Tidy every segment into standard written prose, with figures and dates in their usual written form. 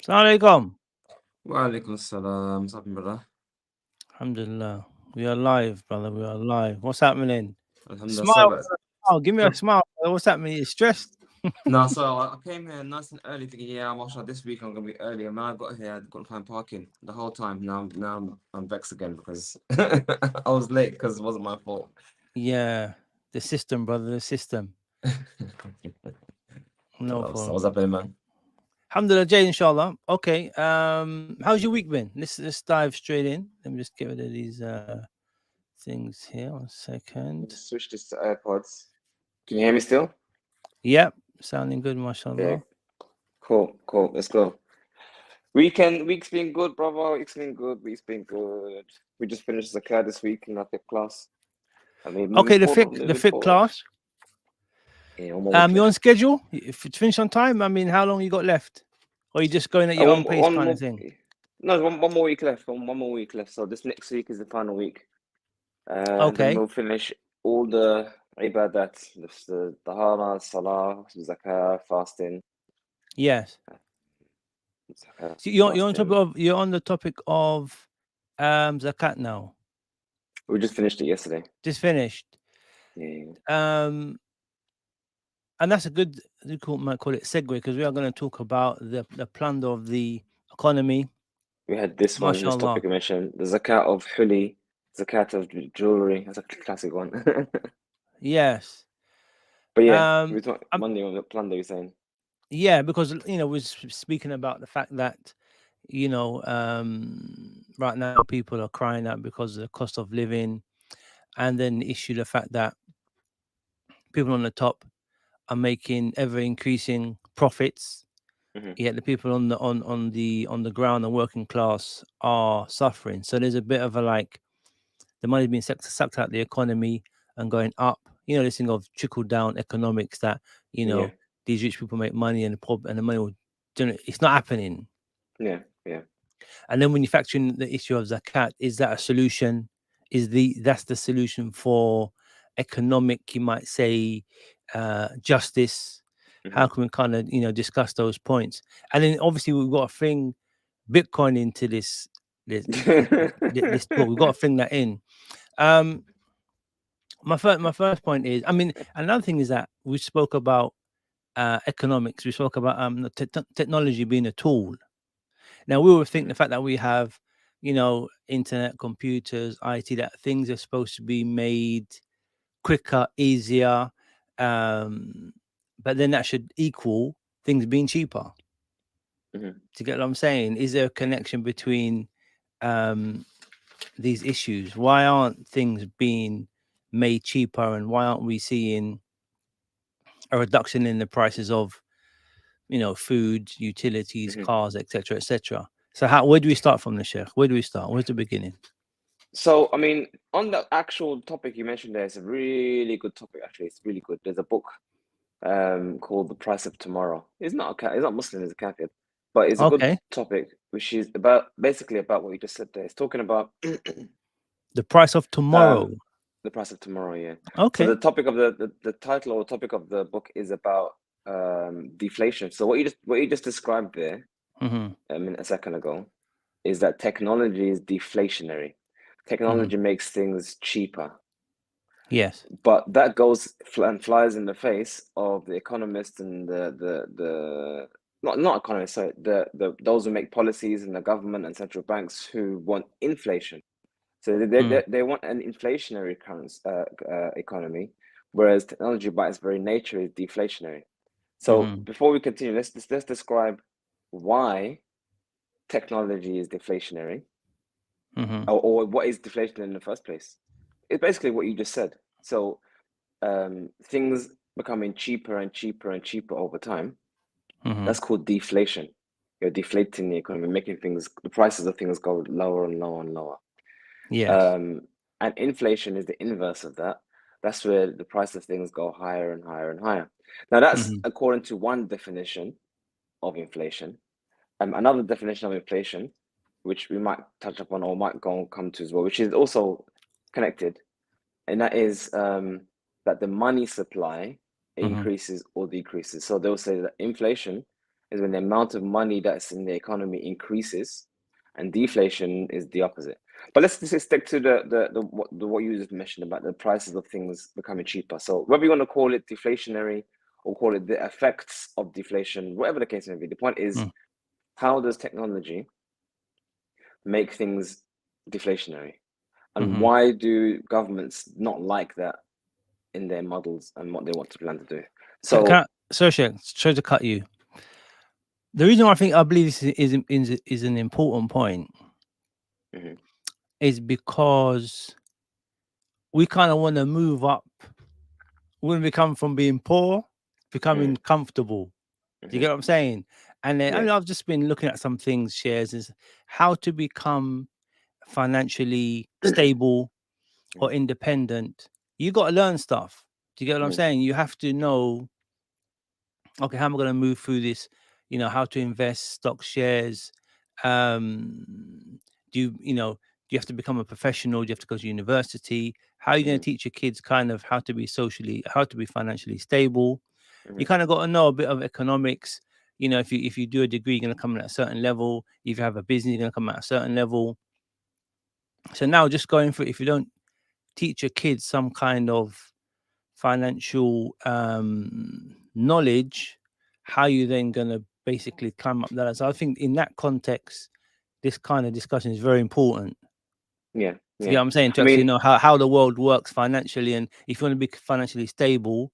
Assalamualaikum. Wa alaikum salam. What's happening, brother? Alhamdulillah. We are live, brother. We are live. What's happening? Alhamdulillah. Smile. Oh, give me a smile. Brother. What's happening? You stressed? No, so I came here nice and early thinking, yeah, I'm sure this week I'm gonna be early. And when I got here, I couldn't find parking the whole time. Now I'm vexed again because I was late because it wasn't my fault. Yeah. The system, brother. The system. So No what's problem. happening, man? Alhamdulillah, Jay, inshallah. Okay. How's your week been? Let's dive straight in. Let me just get rid of these things here. 1 second. Just switch this to AirPods. Can you hear me still? Yep. Sounding good, Yeah, mashallah. cool. Let's go. Week's been good, brother. Week's been good. Week's been good. We just finished the car this week in our fifth class. I mean, Okay, the fiqh moving forward. class. Yeah, one more week You on left. schedule? If it's finished on time, I mean, how long you got left? Or you just going at your own pace One kind of more. thing? No, one more week left. One more week left. So this next week is the final week, and then Okay. we'll finish all the ibadat, the tahara, salah, zakah, fasting, Yes. zakah, So you're on top fasting. of you're on the topic of zakat now. We just finished it yesterday. Just finished. Yeah, Um and that's a good might call it segue because we are going to talk about the plunder of the economy. we had this MashaAllah. topic I mentioned, the zakat of huli, zakat of jewelry. That's a classic one. Yes. But yeah, we Um talked um, Monday on the plunder. You're saying, yeah, because we're speaking about the fact that right now people are crying out because of the cost of living, and then issue the fact that people on the top are making ever increasing profits, hmm yet the people on the ground, the working class, are suffering. So there's a bit of a like the money's being sucked out the economy and going up. This thing of trickle down economics that you yeah, know these rich people make money and the money will generate. It's not happening. yeah. And then when you factor in the issue of zakat, is that a solution? That's the solution for economic, you might say, justice? hmm How can we kind of discuss those points? And then obviously we've got to bring Bitcoin into this talk. We've got to bring that in. Um, my first point is, I mean, another thing is that we spoke about economics. We spoke about technology being a tool. Now we will think the Mhm. fact that we have, internet, computers, IT, that things are supposed to be made quicker, easier, um, but then that should equal things being cheaper. Mhm. To get what I'm saying, is there a connection between um, these issues? Why aren't things being made cheaper, and why aren't we seeing a reduction in the prices of food, utilities, Mhm. cars, etc., etc.? So where do we start from the Sheikh? Where do we start? Where's the beginning? So, I mean, on the actual topic you mentioned there, it's a really good topic, actually. It's really good. There's a book called The Price of Tomorrow. It's not Muslim, it's a kafir, but it's a good Okay. topic, which is about basically about what you just said there. It's talking about The price of tomorrow. um the price of tomorrow, yeah. So Okay. the topic of the title or topic of the book is about deflation. So what you just described there Hmm. a second ago is that technology is deflationary. Hmm. Technology makes things cheaper. Yes. But that goes and flies in the face of the economists and the not economists, sorry, the those who make policies in the government and central banks who want inflation. So Mm. they want an inflationary currency, economy, whereas technology by its very nature is deflationary. So Hmm. before we continue, let's describe why technology is deflationary, Hmm. or what is deflation in the first place. It's basically what you just said. So things becoming cheaper and cheaper and cheaper over time. Hmm. That's called deflation. You're deflating the economy, making the prices of things go lower and lower and lower. Yes. Um, and inflation is the inverse of that. That's where the price of things go higher and higher and higher. Now, that's Hmm. according to one definition of inflation. Another definition of inflation, which we might touch upon or might go and come to as well, which is also connected, and that is that the money supply Hmm. increases or decreases. So they'll say that inflation is when the amount of money that's in the economy increases, and deflation is the opposite. But let's just stick to what you just mentioned about the prices of things becoming cheaper. So whether you want to call it deflationary or call it the effects of deflation, whatever the case may be, the point is, Mm. how does technology make things deflationary? And Mm-hmm. why do governments not like that in their models and what they want to plan to do? So, Sorry to cut you. The reason why I believe this is an important point mhm, is because we kind of want to move up when we come from being poor, becoming mhm, comfortable. Do you mhm, get what I'm saying? And then, I yeah, mean, I've just been looking at some things, shares, is how to become financially stable or mhm, independent. You got to learn stuff. Do you get what I'm mhm, saying? You have to know, okay, how am I going to move through this? You know, how to invest, stock shares. Do you have to become a professional? Do you have to go to university? How are you going to mhm, teach your kids kind of how to be how to be financially stable? You mhm, kind of got to know a bit of economics. You know, if you do a degree, you're going to come in at a certain level. If you have a business, you're going to come at a certain level. So now, just going through, if you don't teach your kids some kind of financial knowledge, how you then going to basically climb up that ladder? So I think in that context, this kind of discussion is very important. yeah, To get yeah. what I'm saying, to I actually mean, know how the world works financially, and if you want to be financially stable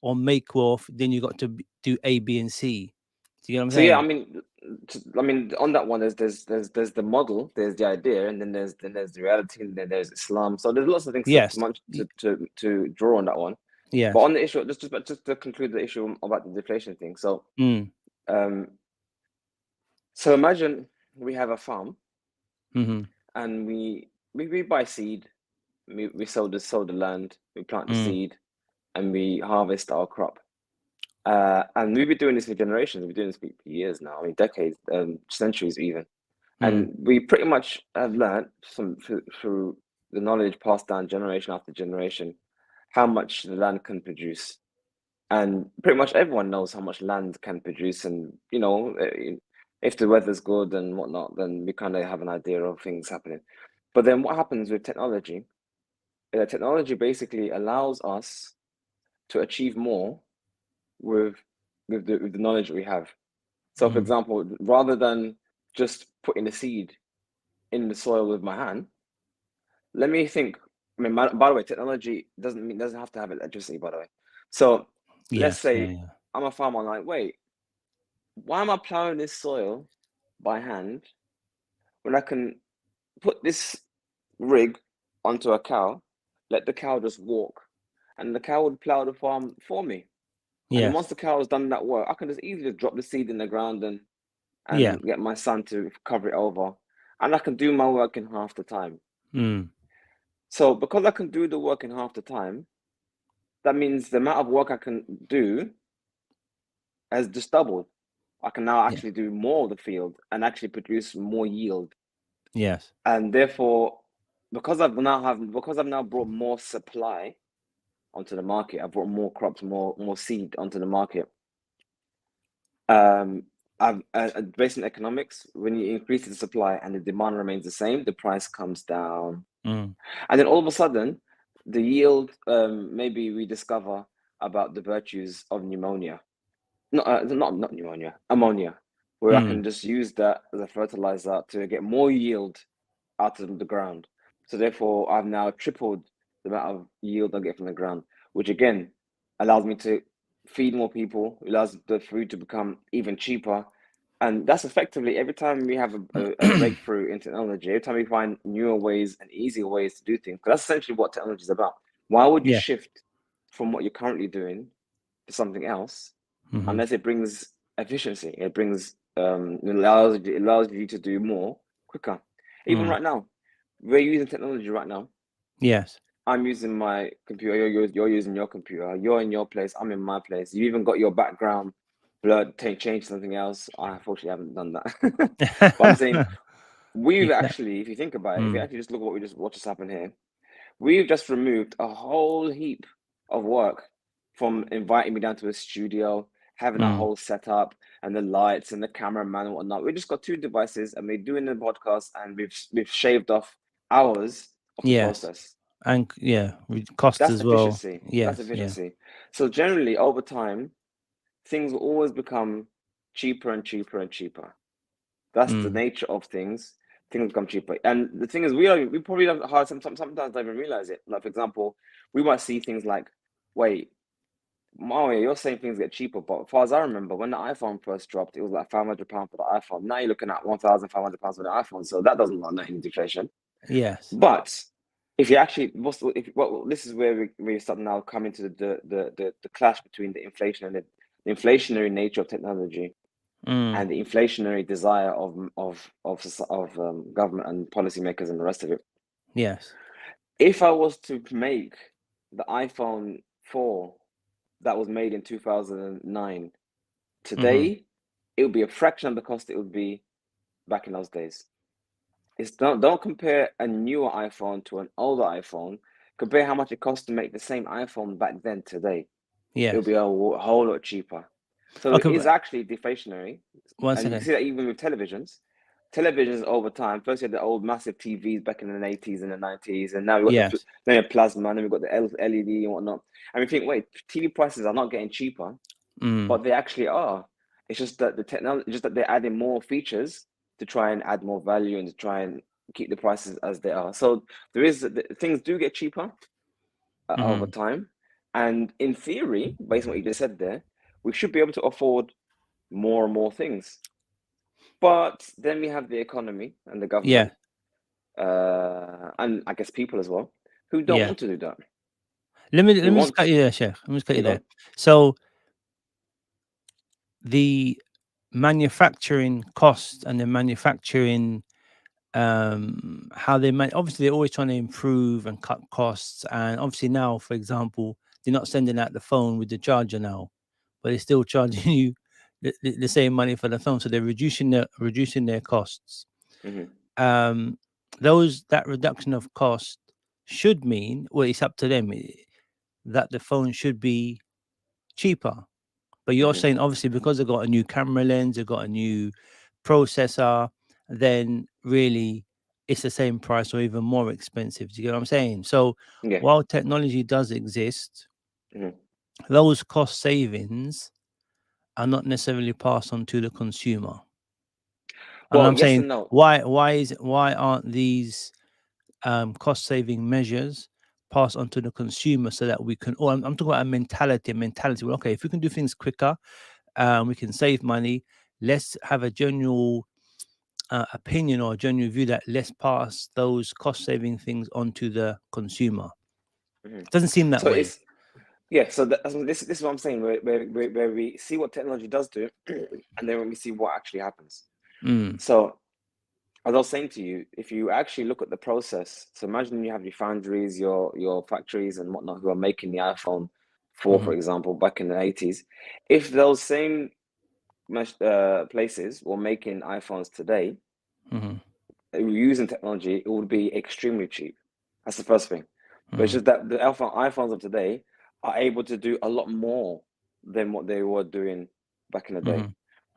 or make wealth, then you got to do A, B, and C. Do you get what I'm so yeah, I saying? mean, on that one, there's the model, there's the idea, and then there's the reality, and then there's Islam. So there's lots of things Yes. to draw on that one. But Yes. on the issue, just to conclude the issue about the deflation thing. So Mm. um, so imagine we have a farm, Mm-hmm. and we buy seed, we sow the land, we plant the Mm. seed, and we harvest our crop. And we've been doing this for generations. We've been doing this for years now. I mean, decades, centuries even. Mm. And we pretty much have learned through the knowledge passed down generation after generation how much the land can produce. And pretty much everyone knows how much land can produce. And, if the weather's good and whatnot, then we kind of have an idea of things happening. But then what happens with technology? Technology basically allows us to achieve more with with the knowledge that we have. So, for Mm. example, rather than just putting a seed in the soil with my hand, let me think. I mean, by the way, technology doesn't have to have electricity. By the way, so let's Yes. Yeah. say Yeah. I'm a farmer. I'm like, wait, why am I plowing this soil by hand when I can put this rig onto a cow, let the cow just walk, and the cow would plow the farm for me. And then once Yes. the cow has done that work, I can just easily drop the seed in the ground and Yeah. get my son to cover it over, and I can do my work in half the time. Mm. So because I can do the work in half the time, that means the amount of work I can do has just doubled. I can now Yeah. actually do more of the field and actually produce more yield. Yes. And therefore, because I've now brought more supply onto the market, I've brought more crops, more seed onto the market. Um, Based on economics, when you increase the supply and the demand remains the same, the price comes down. Mm. And then all of a sudden, the yield, maybe we discover about the virtues of pneumonia. Not pneumonia, ammonia, where I Mm. can just use that as a fertilizer to get more yield out of the ground. So therefore, I've now tripled the amount of yield I get from the ground, which again allows me to feed more people, allows the food to become even cheaper. And that's effectively every time we have a breakthrough in technology, every time we find newer ways and easier ways to do things, 'cause that's essentially what technology is about. Why would you Yeah. shift from what you're currently doing to something else Mm-hmm. unless it brings efficiency? It brings it allows you to do more quicker. Even Mm. right now, we're using technology right now. Yes. I'm using my computer. You're using your computer. You're in your place. I'm in my place. You even got your background blurred, change something else. I unfortunately haven't done that. But I'm saying we've Yeah. actually, if you think about it, if you Mm. actually just look at what just happened here, we've just removed a whole heap of work from inviting me down to a studio, having that whole setup and the lights and the cameraman and whatnot. We just got two devices and we're doing the podcast, and we've shaved off hours of the Yes. process. And with cost That's as well. efficiency. That's Yes. Yeah. efficiency. So generally, over time, things will always become cheaper and cheaper and cheaper. That's the nature of things. Things become cheaper. And the thing is, we probably don't hard sometimes don't even realize it. Like, for example, we might see things like, wait, Mario, you're saying things get cheaper, but as far as I remember, when the iPhone first dropped, it was like £500 for the iPhone. Now you're looking at £1,500 for the iPhone, so that doesn't look like any deflation. Yes. But if you actually, this is where we start now coming to the clash between the inflation and the inflationary nature of technology and the inflationary desire of government and policymakers and the rest of it. Yes. If I was to make the iPhone 4 that was made in 2009 today, it would be a fraction of the cost it would be back in those days. It's don't compare a newer iPhone to an older iPhone. Compare how much it costs to make the same iPhone back then today. Yes. It'll be a whole lot cheaper. So Okay. it is actually deflationary. One And you can second. see that even with televisions. Televisions over time. First, you had the old massive TVs back in the 80s and the 90s, and now we've got the plasma, and then we've got the LED and whatnot. And we think, wait, TV prices are not getting cheaper, but they actually are. It's just that the technology, just that they're adding more features to try and add more value and to try and keep the prices as they are. So things do get cheaper over time, and in theory, based on what you just said there, we should be able to afford more and more things. But then we have the economy and the government, and I guess people as well, who don't want to do that. Let me just cut you there, Sheikh. Let me just cut you there. So the manufacturing cost and the manufacturing how they obviously they're always trying to improve and cut costs, and obviously now, for example, they're not sending out the phone with the charger now, but they're still charging you the same money for the phone, so they're reducing their costs. That reduction of cost should mean, well, it's up to them, that the phone should be cheaper. But you're saying obviously because they've got a new camera lens, they've got a new processor, then really it's the same price or even more expensive. Do you get what I'm saying? So while technology does exist, those cost savings are not necessarily passed on to the consumer. And Well, I'm yes saying, and no. why aren't these cost saving measures passed on to the consumer so that we can, I'm talking about a mentality. Well, okay, if we can do things quicker, we can save money. Let's have a general opinion or a general view that let's pass those cost saving things onto the consumer. It doesn't seem that way. So this is what I'm saying, where we see what technology does do, and then when we see what actually happens. So as I was saying to you, if you actually look at the process, so imagine you have your foundries, your factories and whatnot who are making the iPhone 4, for example, back in the 80s. If those same places were making iPhones today, using technology, it would be extremely cheap. That's the first thing. But it's just that the iPhones of today are able to do a lot more than what they were doing back in the day.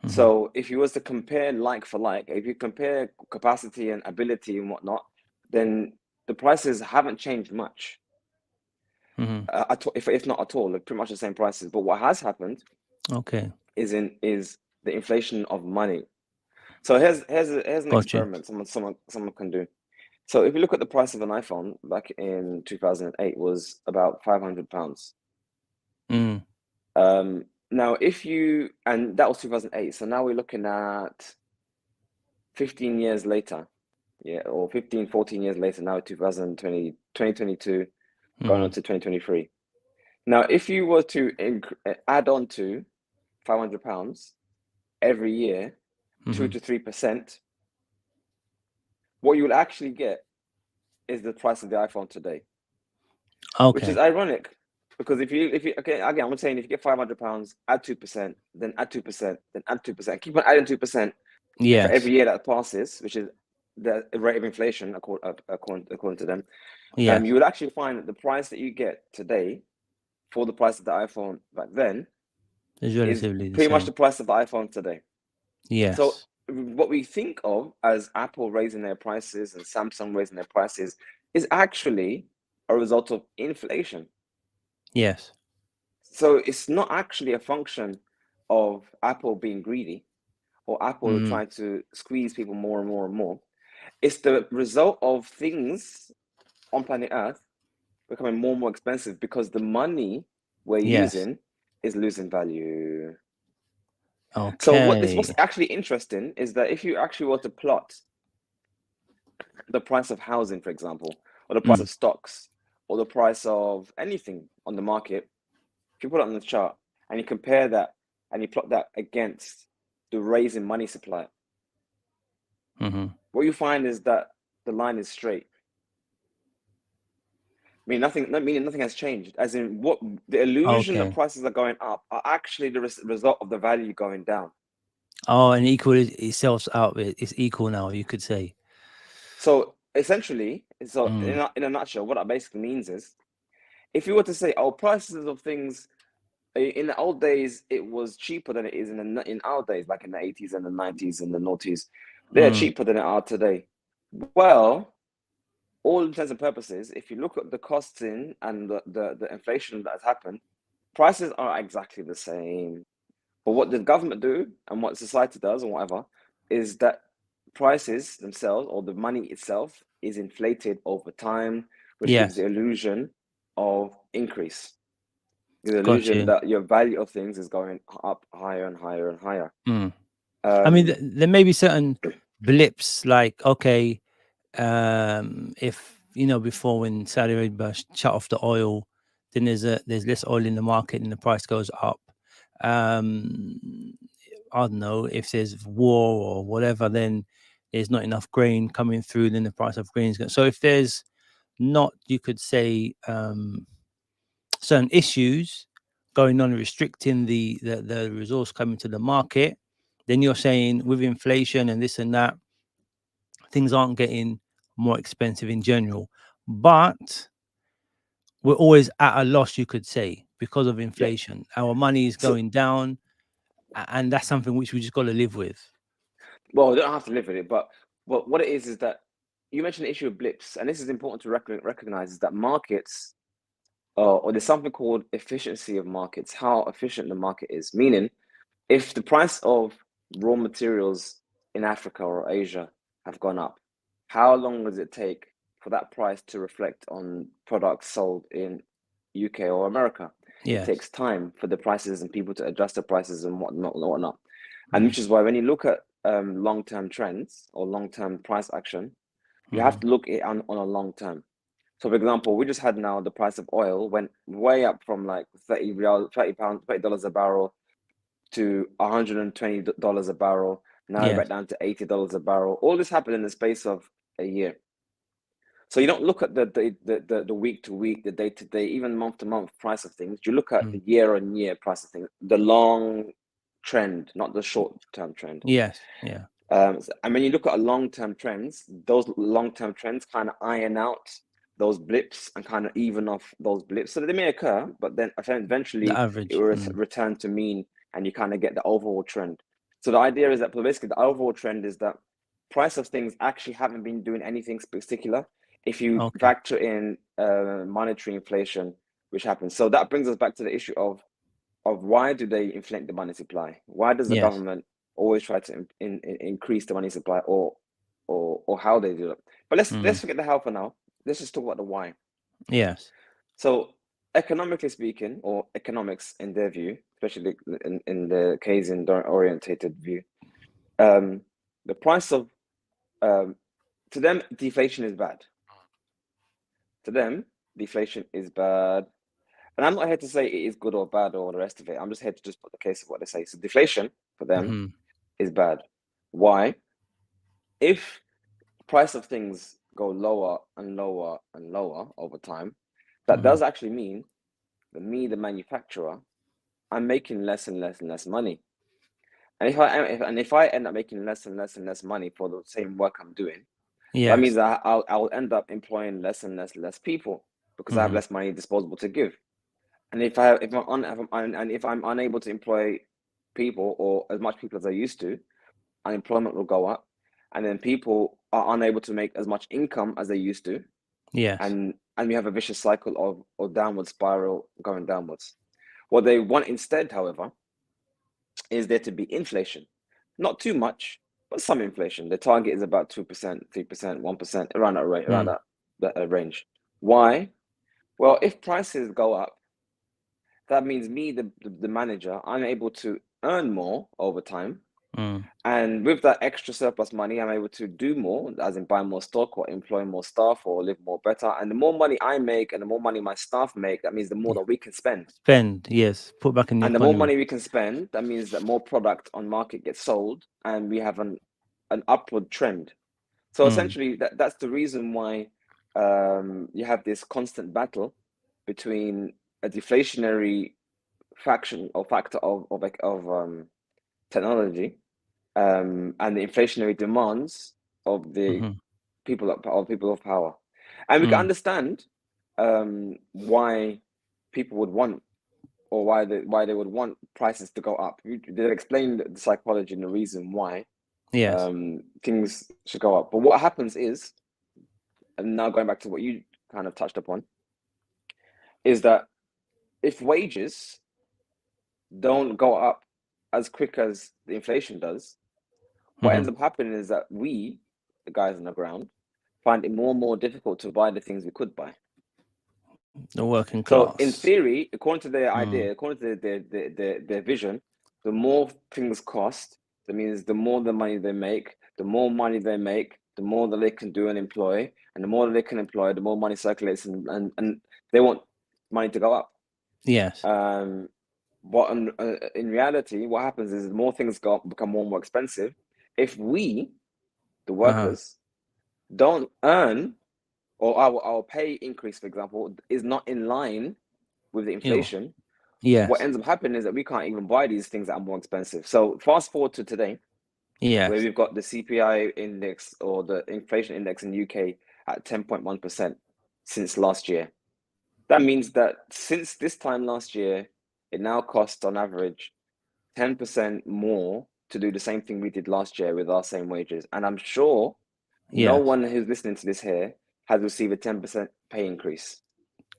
So if you was to compare like for like, if you compare capacity and ability and whatnot, then the prices haven't changed much. If not at all, they're pretty much the same prices. But what has happened, is the inflation of money. So here's an experiment someone can do. So if you look at the price of an iPhone back in 2008 was about £500. Now, and that was 2008. So now we're looking at 15 years later, or 15, 14 years later, now 2022, going on to 2023. Now, if you were to add on to £500 every year, 2 to 3%, what you will actually get is the price of the iPhone today. Which is ironic. Because if you again, I'm saying if you get £500, add 2%, then add 2%, then add 2%, keep on adding 2% for every year that passes, which is the rate of inflation according to them. You would actually find that the price that you get today for the price of the iPhone back then It's is relatively the pretty much same. the price of the iPhone today. So Yes. what we think of as Apple raising their prices and Samsung raising their prices is actually a result of inflation. Yes. So it's not actually a function of Apple being greedy or Apple Mm. trying to squeeze people more and more and more. It's the result of things on planet Earth becoming more and more expensive because the money we're Yes. using is losing value. So what's Okay. actually interesting is that if you actually were to plot the price of housing, for example, or the price Mm. of stocks, or the price of anything on the market, if you put it on the chart and you compare that and you plot that against the rise in money supply, Mm-hmm. what you find is that the line is straight. Meaning nothing has changed. As in, what the illusion that Okay. prices are going up are actually the result of the value going down. Oh, and equal itself out. It's equal now, you could say. So essentially, Mm. in a nutshell, what that basically means is, if you were to say, "Oh, prices of things in the old days, it was cheaper than it is in our days, like in the 80s and the 90s and the noughties, they're Mm. cheaper than it are today." Well, all intents and purposes, if you look at the costing and the inflation that has happened, prices are exactly the same. But what the government do and what society does or whatever is that prices themselves or the money itself is inflated over time, which gives the Yes. illusion of increase. The Got illusion you. that your value of things is going up higher and higher and higher. Mm. I mean, Um, there may be certain blips, like, okay, if before, when Saudi Arabia shut off the oil, then there's less oil in the market and the price goes up. um I don't know, if there's war or whatever, then there's not enough grain coming through, then the price of grain is going. So if there's not, you could say, certain issues going on restricting the resource coming to the market, then you're saying with inflation and this and that, things aren't getting more expensive in general. But we're always at a loss, you could say, because of yeah. inflation. Our money is So, going down, and that's something which we just got to live with. well, you don't have to live with it, but what it is that you mentioned the issue of blips, and this is important to recognize is that markets, or there's something called efficiency of markets, how efficient the market is. Meaning, if the price of raw materials in Africa or Asia have gone up, how long does it take for that price to reflect on products sold in UK or America? It Yes. takes time for the prices and people to adjust the prices and whatnot. And Mm. which is why when you look at long-term trends or long-term price action, you have Mm-hmm. to look at it on a long term. So, for example, we just had now the price of oil went way up from like 30 real, 30 pounds, $30 a barrel to $120 a barrel. Now we're back Yes. down to $80 a barrel. All this happened in the space of a year. So you don't look at the week to week, the day to day, even month to month price of things. You look at Mm. the year on year price of things, the long trend, not the short term trend. Yes. Yeah. And when you look at long-term trends, those long-term trends kind of iron out those blips and kind of even off those blips. So they may occur, but then The eventually it average. will Mm. return to mean, and you kind of get the overall trend. So the idea is that basically the overall trend is that price of things actually haven't been doing anything particular if you Okay. factor in monetary inflation, which happens. So that brings us back to the issue of why do they inflate the money supply? Why does the Yes. government always try to increase the money supply, or how they do it? But let's Mm. forget the how for now. Let's just talk about the why. Yes. So economically speaking, or economics in their view, especially in the Keynesian orientated view, um, the price of to them deflation is bad. To them, deflation is bad. And I'm not here to say it is good or bad or the rest of it. I'm just here to just put the case of what they say. So deflation for them Mm-hmm. is bad. Why? If price of things go lower and lower and lower over time, that Mm-hmm. does actually mean that me, the manufacturer, I'm making less and less and less money. And if I end up making less and less and less money for the same work I'm doing, that means Yes. that I'll end up employing less and less people because I have Mm-hmm. less money disposable to give. And if I'm unable to employ people or as much people as I used to, unemployment will go up, and then people are unable to make as much income as they used to, Yes. and we have a vicious cycle of downward spiral going downwards. What they want instead, however, is there to be inflation, not too much, but some inflation. The target is about 2%, 3%, 1%, around that rate, around that range. Why? Well, if prices go up, that means me, the manager, I'm able to earn more over time. And with that extra surplus money, I'm able to do more, as in buy more stock or employ more staff or live more better. And the more money I make and the more money my staff make, that means the more that we can spend. Spend, yes, put back in the And the more economy. money we can spend, that means that more product on market gets sold and we have an upward trend. So essentially, that's the reason why you have this constant battle between a deflationary faction or factor of technology and the inflationary demands of the people of power. And we can understand why people would want, or why they would want prices to go up. They've explained the psychology and the reason why Yes. things should go up. But what happens is, and now going back to what you kind of touched upon, is that if wages don't go up as quick as the inflation does, what ends up happening is that we, the guys on the ground, find it more and more difficult to buy the things we could buy. The working So in class. theory, according to their idea, according to their vision, the more things cost, that means the more the money they make, the more money they make, the more that they can do and employ, and the more that they can employ, the more money circulates, and they want money to go up. Yes. But in reality, what happens is more things become more and more expensive. If we, the workers, don't earn, or our pay increase, for example, is not in line with the inflation, Yes. what ends up happening is that we can't even buy these things that are more expensive. So fast forward to today, where Yes. we've got the CPI index or the inflation index in the UK at 10.1% since last year. That means that since this time last year, it now costs on average 10% more to do the same thing we did last year with our same wages. And I'm sure no Yes. one who's listening to this here has received a 10% pay increase.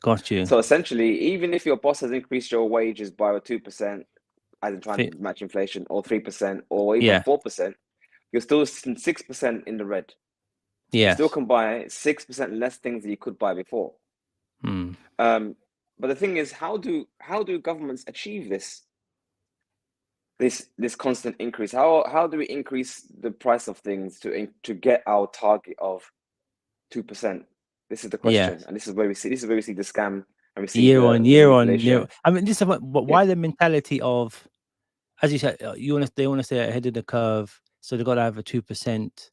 Got you. So essentially, even if your boss has increased your wages by 2%, as in trying to match inflation, or 3%, or even 4%, you're still 6% in the red. You still Yes. can buy 6% less things that you could buy before. But the thing is, how do governments achieve this constant increase? How do we increase the price of things to get our target of 2%? This is the question, Yes. and this is where we see the scam, and we see Year on year on year. manipulation. I mean, this is what, Yeah. why the mentality of, as you said, they want to stay ahead of the curve, so they've got to have a 2%.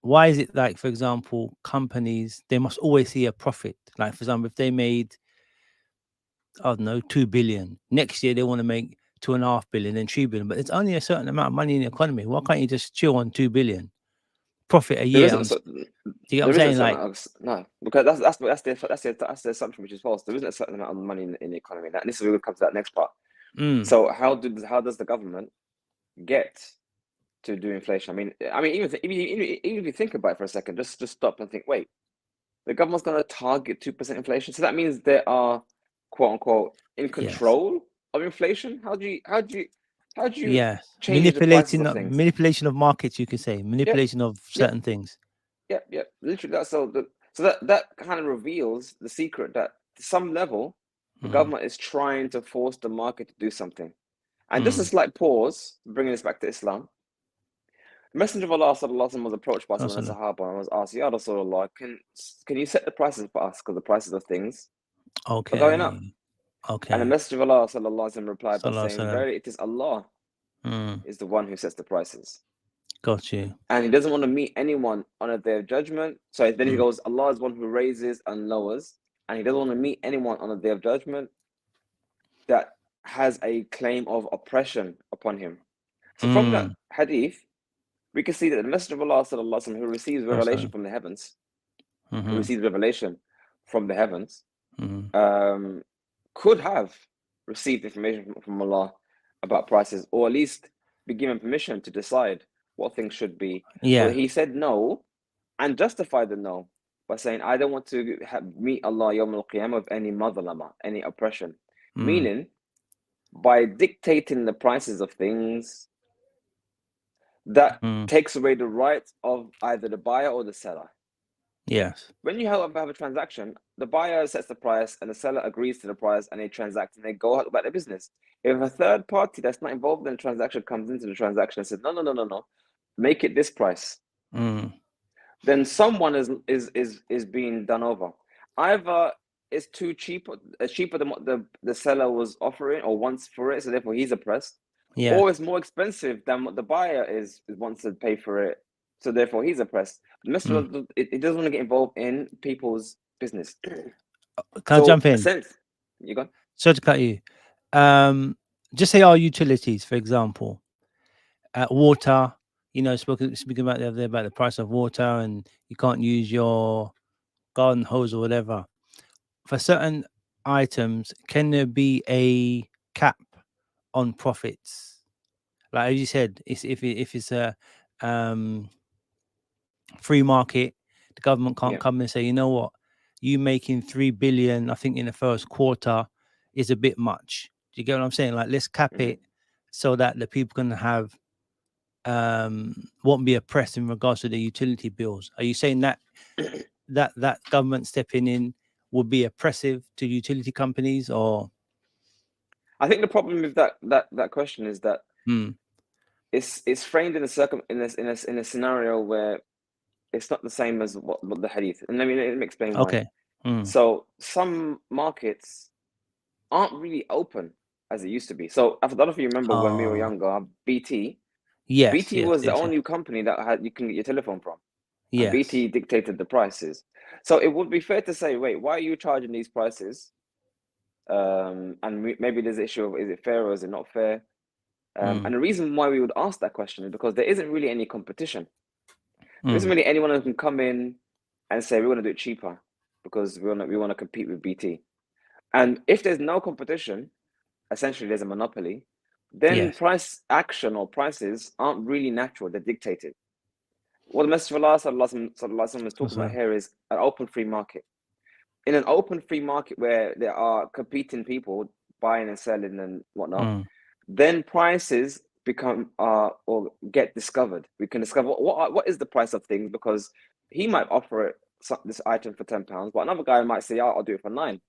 Why is it like, for example, companies, they must always see a profit? Like, for example, if they made, I don't know, 2 billion, next year they want to make 2.5 billion, then 3 billion, but it's only a certain amount of money in the economy. Why can't you just chill on 2 billion profit a There year? isn't Do you get what I'm a saying? certain Like, amount of, no, because that's the assumption, which is false. There isn't a certain amount of money in the economy. And this is where we come to that next part. So how does the government get to do inflation? I mean, even if you think about it for a second, just stop and think. Wait, the government's going to target 2% inflation, so that means they are, quote unquote, in yes, control of inflation. How do you yes, change the prices of things? manipulation of markets, you could say, manipulation of Yep. certain things. Yep. Literally, so that kind of reveals the secret that to some level, the government is trying to force the market to do something. And just a slight pause, bringing this back to Islam. The Messenger of Allah sallallahu alaihi wasallam was approached by someone in Awesome. Sahaba and was asked, "Ya Rasulullah, can you set the prices for us, because the prices of things are going up?" And the Okay. Messenger of Allah sallallahu alaihi wasallam replied by Sallallahu saying, alaihi "Verily, it is Allah is the one who sets the prices, Got you. and He doesn't want to meet anyone on a day of judgment." So then he goes, "Allah is one who raises and lowers, and He doesn't want to meet anyone on a day of judgment that has a claim of oppression upon him." So from that hadith, we can see that the Messenger of Allah sallallahu alaihi wasallam, who receives revelation from the heavens, who receives revelation from the heavens, could have received information from Allah about prices, or at least be given permission to decide what things should be. Yeah. But he said no and justified the no by saying, I don't want to meet Allah Yawm al Qiyamah with any madlama, any oppression. Mm. Meaning, by dictating the prices of things, that Mm. takes away the right of either the buyer or the seller. Yes. When you have a transaction, the buyer sets the price and the seller agrees to the price and they transact and they go out about their business. If a third party that's not involved in the transaction comes into the transaction and says, no, no, no, no, no, make it this price, Mm. then someone is being done over. Either it's too cheap, cheaper than what the seller was offering or wants for it, so therefore he's oppressed, Yeah. or it's more expensive than what the buyer wants to pay for it, so therefore he's oppressed. Mm. It doesn't want to get involved in people's business. Can I So, jump a in? sense, you go. Sorry to cut you. Just say our utilities, for example, water. You know, speaking about the other day about the price of water, and you can't use your garden hose or whatever. For certain items, can there be a cap on profits? Like as you said, if it's a um, free market, the government can't Yeah. come and say, you know what, you making 3 billion, I think in the first quarter, is a bit much. Do you get what I'm saying? Like let's cap Mm-hmm. it so that the people can have won't be oppressed in regards to the utility bills. Are you saying that that government stepping in would be oppressive to utility companies, or I think the problem with that question is that mm, it's framed in a in a scenario where it's not the same as what the hadith. And let me explain why. okay, mm, So some markets aren't really open as it used to be. So I don't know if you remember when we were oh younger, yes, BT yes, was the yes, only company that you can get your telephone from, and yes, BT dictated the prices. So it would be fair to say, wait, why are you charging these prices? And maybe there's an issue of, is it fair or is it not fair? mm, And the reason why we would ask that question is because there isn't really any competition. There isn't mm, really anyone who can come in and say we want to do it cheaper because we want to compete with BT. And if there's no competition, essentially there's a monopoly, then yes, price action or prices aren't really natural, they're dictated. What the Messenger of Allah is talking about so, here is an open free market. In an open free market where there are competing people buying and selling and whatnot, mm, then prices become or get discovered. We can discover what is the price of things, because he might offer it this item for £10, but another guy might say, I'll do it for 9.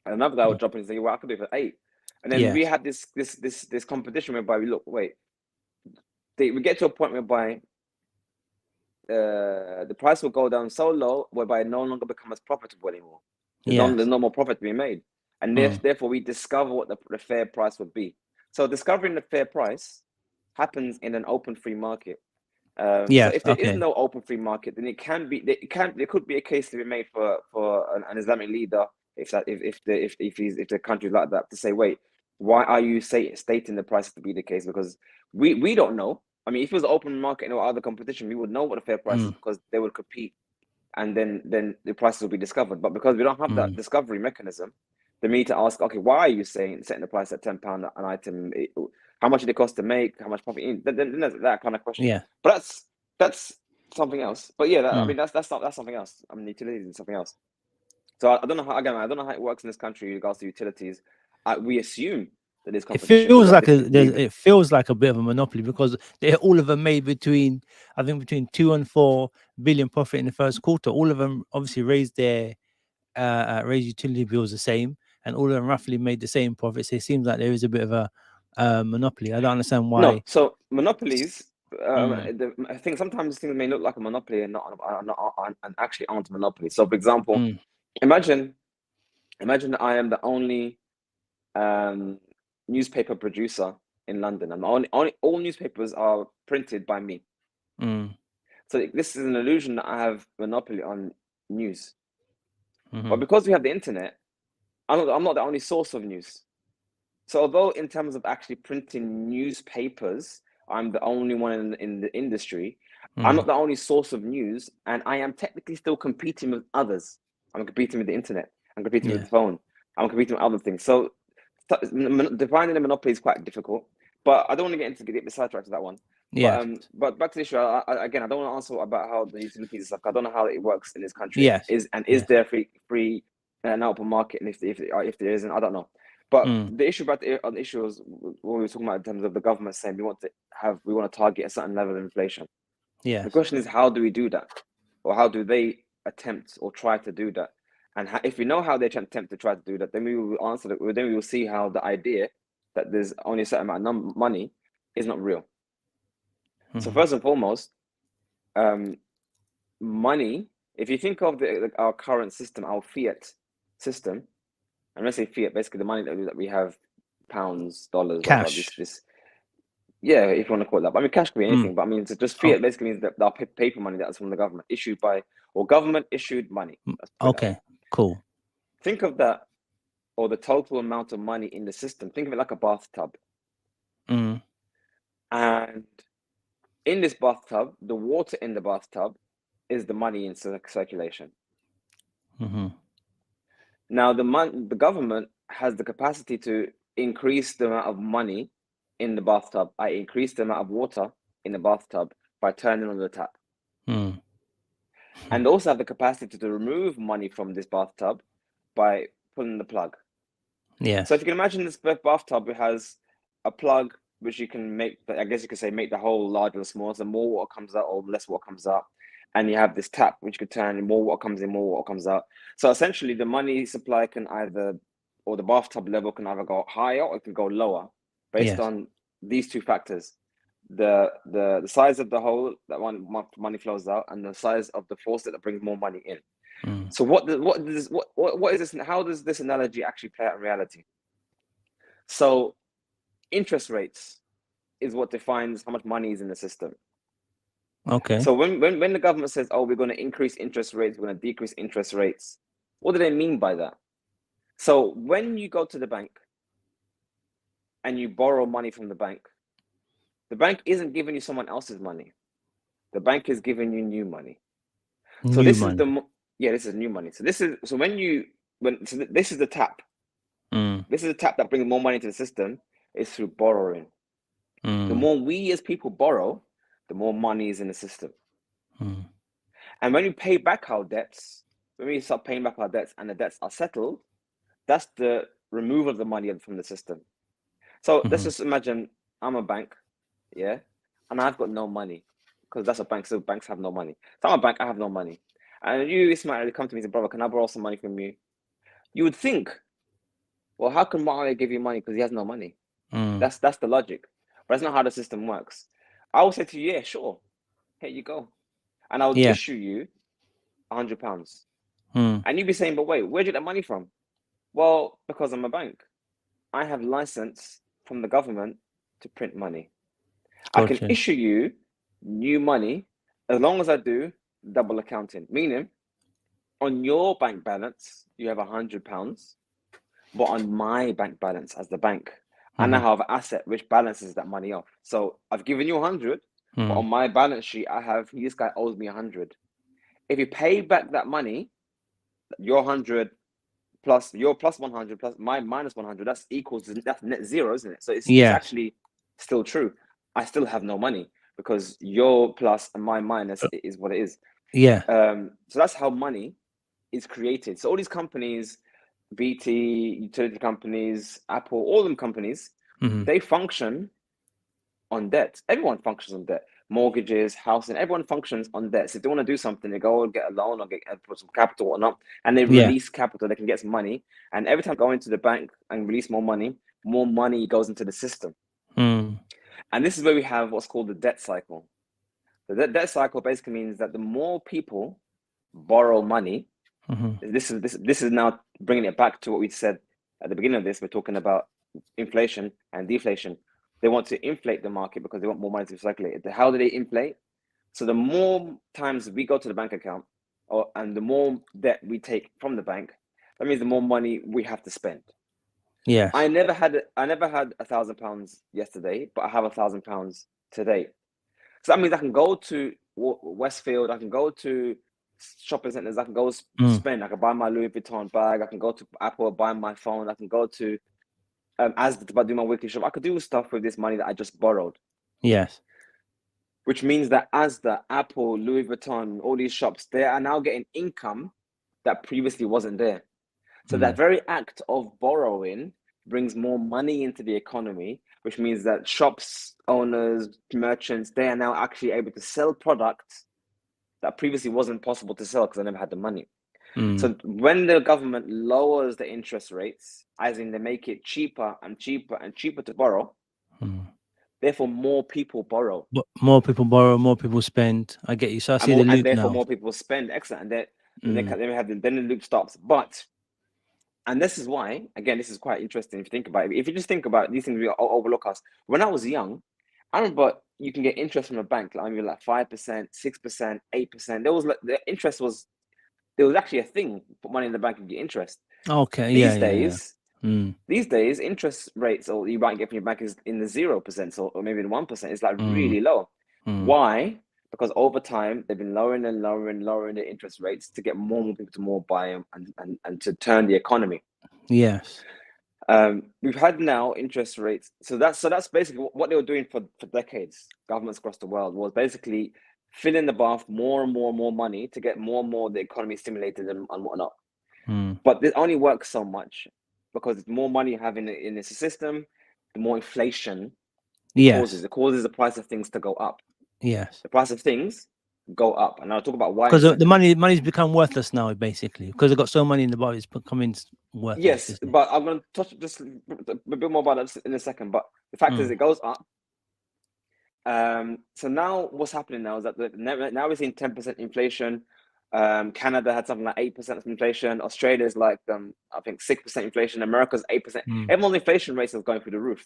And another guy will mm, drop in and say, well, I can do it for 8. And then we yes, have this competition whereby we look, wait, we get to a point whereby the price will go down so low whereby it no longer becomes profitable anymore. There's yes, no more profit to be made. And mm, therefore we discover what the fair price would be. So discovering the fair price happens in an open free market. So yes, if there is okay, no open free market, then there could be a case to be made for an Islamic leader if the country's like that, to say, wait, why are you stating the price to be the case? Because we don't know. I mean, if it was an open market and no other competition, we would know what the fair price is, mm, because they would compete, and then the prices will be discovered. But because we don't have that mm, discovery mechanism, then we need to ask, okay, why are you setting the price at £10 an item? How much did it cost to make? How much profit? Then there's that kind of question. yeah, But that's something else. But yeah, I mm. mean that's something else. I mean, utilities is something else. So I don't know how, again, I don't know how it works in this country in regards to utilities. We assume that there's It competition because feels like the it feels like a bit of a monopoly because they're all of them made between, I think, between 2 and 4 billion profit in the first quarter. All of them obviously raised utility bills the same, and all of them roughly made the same profits. So it seems like there is a bit of a monopoly. I don't understand no. why. So monopolies. Mm, I think sometimes things may look like a monopoly and and actually aren't a monopoly. So, for example, mm, imagine I am the only um, newspaper producer in London. I'm the only all newspapers are printed by me. mm, So this is an illusion that I have monopoly on news. But mm, because we have the internet, I'm not the only source of news. So although in terms of actually printing newspapers, I'm the only one in the industry, I'm not mm, the only source of news, and I am technically still competing with others. I'm competing with the internet. I'm competing with yeah, the phone. I'm competing with other things. So defining a monopoly is quite difficult. But I don't want to get sidetracked to that one. Yes. But back to the issue. Again, I don't want to answer about how the utilities stuff. I don't know how it works in this country. Yes. Is Yes. there free and open market? And if there isn't, I don't know. But the issue about the issue was what we were talking about in terms of the government saying we want to target a certain level of inflation. Yes. The question is, how do we do that, or how do they attempt or try to do that? And if we know how they attempt to try to do that, then we will answer that. Then we will see how the idea that there's only a certain amount of money is not real. So first and foremost, money. If you think of our current system, our fiat system, and when I say fiat, basically the money that we have, pounds, dollars, whatever. This, yeah, if you want to call it that. But I mean, cash could be anything. But I mean, just fiat basically means that our paper money that's from the government, issued by, or government issued money. Okay, cool. Think of that, or the total amount of money in the system. Think of it like a bathtub. And in this bathtub, the water in the bathtub is the money in circulation. Now, the government has the capacity to increase the amount of money in the bathtub. I increase the amount of water in the bathtub by turning on the tap. And also have the capacity to remove money from this bathtub by pulling the plug. Yeah. So if you can imagine this bathtub, it has a plug which you can make, I guess you could say, make the hole larger or smaller. So more water comes out or less water comes out. And you have this tap which could turn, and more water comes in, more water comes out. So essentially the money supply can either, or the bathtub level can either go higher or it can go lower based on these two factors. The size of the hole that money flows out, and the size of the faucet that brings more money in. So what is this, and how does this analogy actually play out in reality? So interest rates is what defines how much money is in the system. Okay. So when the government says, oh, we're going to increase interest rates, we're going to decrease interest rates, what do they mean by that? So when you go to the bank and you borrow money from the bank isn't giving you someone else's money. The bank is giving you new money. So this is this is new money. So this is the tap. This is the tap that brings more money to the system, is through borrowing. The more we as people borrow, the more money is in the system. And when we pay back our debts, when we start paying back our debts and the debts are settled, that's the removal of the money from the system. So let's just imagine I'm a bank, yeah, and I've got no money, because that's a bank, so banks have no money. So I'm a bank, I have no money. And you, Ismail, come to me and say, brother, can I borrow some money from you? You would think, well, how can Mario give you money because he has no money? That's the logic. But that's not how the system works. I will say to you, yeah, sure, here you go. And I'll issue you £100. And you'd be saying, but wait, where'd you get that money from? Well, because I'm a bank. I have license from the government to print money. Gotcha. I can issue you new money as long as I do double accounting. Meaning, on your bank balance, you have £100, but on my bank balance as the bank, I now have an asset which balances that money off. So I've given you 100, but on my balance sheet, I have, this guy owes me 100. If you pay back that money, your 100 plus your plus 100 plus my minus 100, that's net zero, isn't it? So it's actually still true. I still have no money because your plus and my minus is what it is. Yeah. So that's how money is created. So all these companies, BT, utility companies, Apple, all them companies, they function on debt. Everyone functions on debt. Mortgages, housing, everyone functions on debt. So if they want to do something, they go and get a loan or put some capital or not, and they release capital, they can get some money. And every time they go into the bank and release more money goes into the system. And this is where we have what's called the debt cycle. The debt cycle basically means that the more people borrow money, this is now bringing it back to what we said at the beginning of this. We're talking about inflation and deflation. They want to inflate the market because they want more money to circulate. How do they inflate? So the more times we go to the bank account, and the more debt we take from the bank, that means the more money we have to spend. Yes. I never had £1,000 yesterday, but I have £1,000 today. So that means I can go to Westfield, I can go to shopping centers. I can go Mm. spend. I can buy my Louis Vuitton bag. I can go to Apple, buy my phone. I can go to Asda, do my weekly shop. I could do stuff with this money that I just borrowed. Yes. Which means that Asda, Apple, Louis Vuitton, all these shops, they are now getting income that previously wasn't there. So that very act of borrowing brings more money into the economy, which means that shops, owners, merchants, they are now actually able to sell products that previously wasn't possible to sell because they never had the money. So when the government lowers the interest rates, as in they make it cheaper and cheaper and cheaper to borrow, therefore more people borrow. But more people borrow, more people spend. I get you. So I see the loop And therefore now. more people spend. Excellent. And then the loop stops. And this is why, again, this is quite interesting if you think about it. If you just think about these things, we overlook us. When I was young, I remember you can get interest from a bank, like maybe like 5%, 6%, 8%. There was like there was actually a thing, put money in the bank and get interest. Okay. These Yeah. days, interest rates or you might get from your bank is in the 0% or maybe in 1%. It's like really low. Why? Because over time they've been lowering and lowering the interest rates to get more and more people to more buy them and to turn the economy. Yes. We've had now interest rates. So that's basically what they were doing for decades. Governments across the world was basically filling the bath more and more money to get more and more of the economy stimulated and whatnot. But it only works so much because the more money you have in this system, the more inflation it causes. It causes the price of things to go up. Yes. The price of things go up, and I'll talk about why. Because the money's become worthless now, basically. Because they've got so money in the bar, it's becoming worthless. Yes, but I'm going to touch just a bit more about that in a second. But the fact is, it goes up. So now what's happening now is that now we're seeing 10% inflation. Canada had something like 8% inflation. Australia is like I think 6% inflation. America's 8%. Everyone's inflation rates are going through the roof.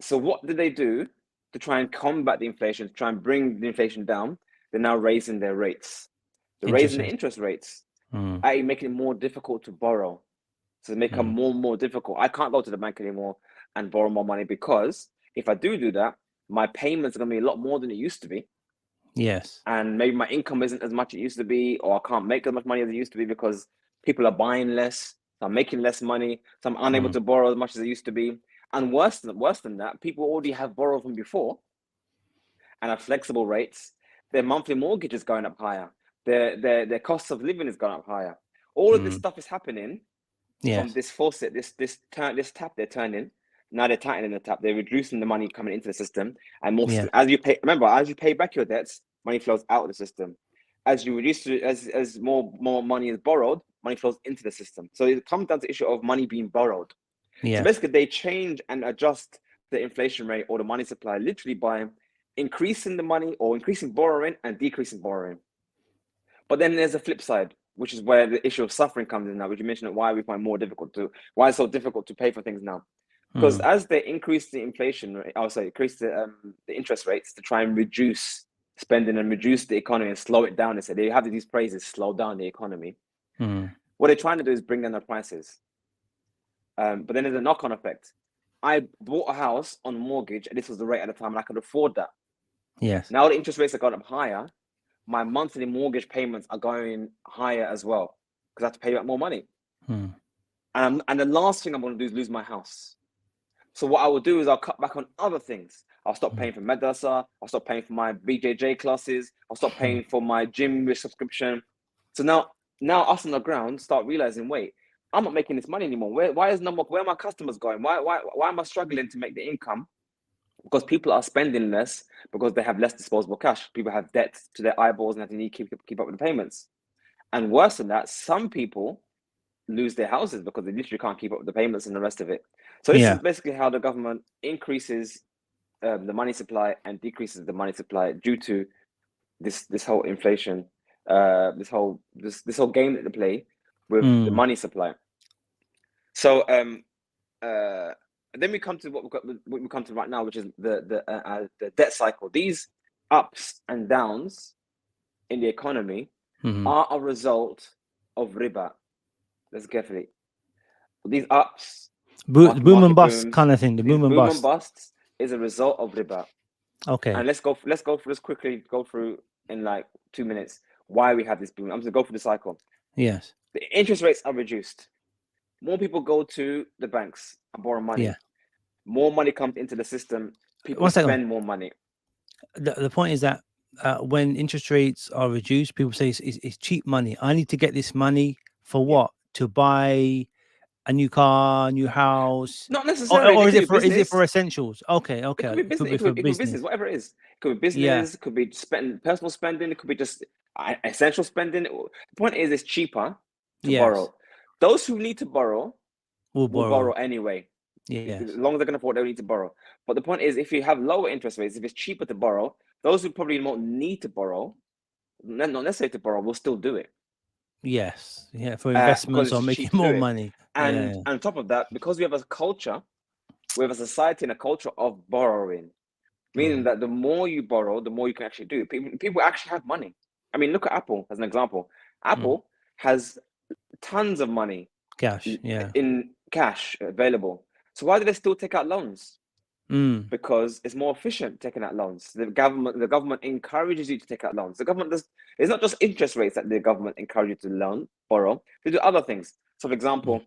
So what did they do to try and combat the inflation, to try and bring the inflation down? They're now raising their rates. They're raising the interest rates, i.e. making it more difficult to borrow. So they make it more and more difficult. I can't go to the bank anymore and borrow more money because if I do that, my payments are going to be a lot more than it used to be. Yes. And maybe my income isn't as much as it used to be, or I can't make as much money as it used to be because people are buying less. So I'm making less money. So I'm unable to borrow as much as it used to be. And worse than that, people already have borrowed from before and have flexible rates. Their monthly mortgage is going up higher. Their cost of living is going up higher. All of this stuff is happening from this faucet, this tap they're turning. Now they're tightening the tap. They're reducing the money coming into the system, and more as you pay back your debts, money flows out of the system. As you reduce, as more money is borrowed, money flows into the system. So it comes down to the issue of money being borrowed. So basically, they change and adjust the inflation rate or the money supply literally by increasing the money or increasing borrowing and decreasing borrowing. But then there's a flip side, which is where the issue of suffering comes in now, which you mentioned why we find why it's so difficult to pay for things now. Because as they increase the inflation rate, increase the interest rates to try and reduce spending and reduce the economy and slow it down. They say they have these phrases, slow down the economy. What they're trying to do is bring down the prices. But then there's a knock-on effect. I bought a house on mortgage, and this was the rate at the time, and I could afford that. Yes. Now the interest rates have gone up higher. My monthly mortgage payments are going higher as well because I have to pay back more money. And the last thing I'm going to do is lose my house. So what I will do is I'll cut back on other things. I'll stop paying for madrasa. I'll stop paying for my BJJ classes. I'll stop paying for my gym subscription. So now us on the ground start realizing, wait, I'm not making this money anymore. Where are my customers going? Why am I struggling to make the income? Because people are spending less because they have less disposable cash. People have debt to their eyeballs and they need to keep up with the payments. And worse than that, some people lose their houses because they literally can't keep up with the payments and the rest of it. So this is basically how the government increases the money supply and decreases the money supply due to this whole inflation, this whole game that they play with the money supply. So then we come to what we come to right now, which is the debt cycle. These ups and downs in the economy are a result of riba. Let's get carefully. These ups, boom and bust kind of thing. The boom and bust. And busts is a result of riba. Okay. And let's go quickly go through in like 2 minutes. why we have this boom. I'm just going to go through the cycle. Yes. The interest rates are reduced. More people go to the banks and borrow money. Yeah. More money comes into the system. People One second. spend more money. The point is that when interest rates are reduced, people say it's cheap money. I need to get this money for what? To buy a new car, new house, Not necessarily. or It could be is it business. for essentials? Okay, It could okay, be it could business. be for It could be business. business. Whatever it is. It could be Yeah. business. It could be personal spending. It could be just essential spending. The point is, it's cheaper to Yes. borrow. Those who need to borrow Will will borrow. borrow anyway. Yes. As long as they can afford, they need to borrow. But the point is, if you have lower interest rates, if it's cheaper to borrow, those who probably don't need to borrow, not necessarily to borrow, will still do it. Yes. Yeah. For Because investments or it's cheap making to do more it. money. And Yeah. on top of that, because we have a culture, we have a society and a culture of borrowing, meaning that the more you borrow, the more you can actually do. People actually have money. I mean, look at Apple as an example. Apple has tons of money Cash. Yeah. in cash available. So why do they still take out loans? Mm. Because it's more efficient taking out loans. The government encourages you to take out loans. The government does. It's not just interest rates that the government encourages you to borrow. They do other things. So, for example,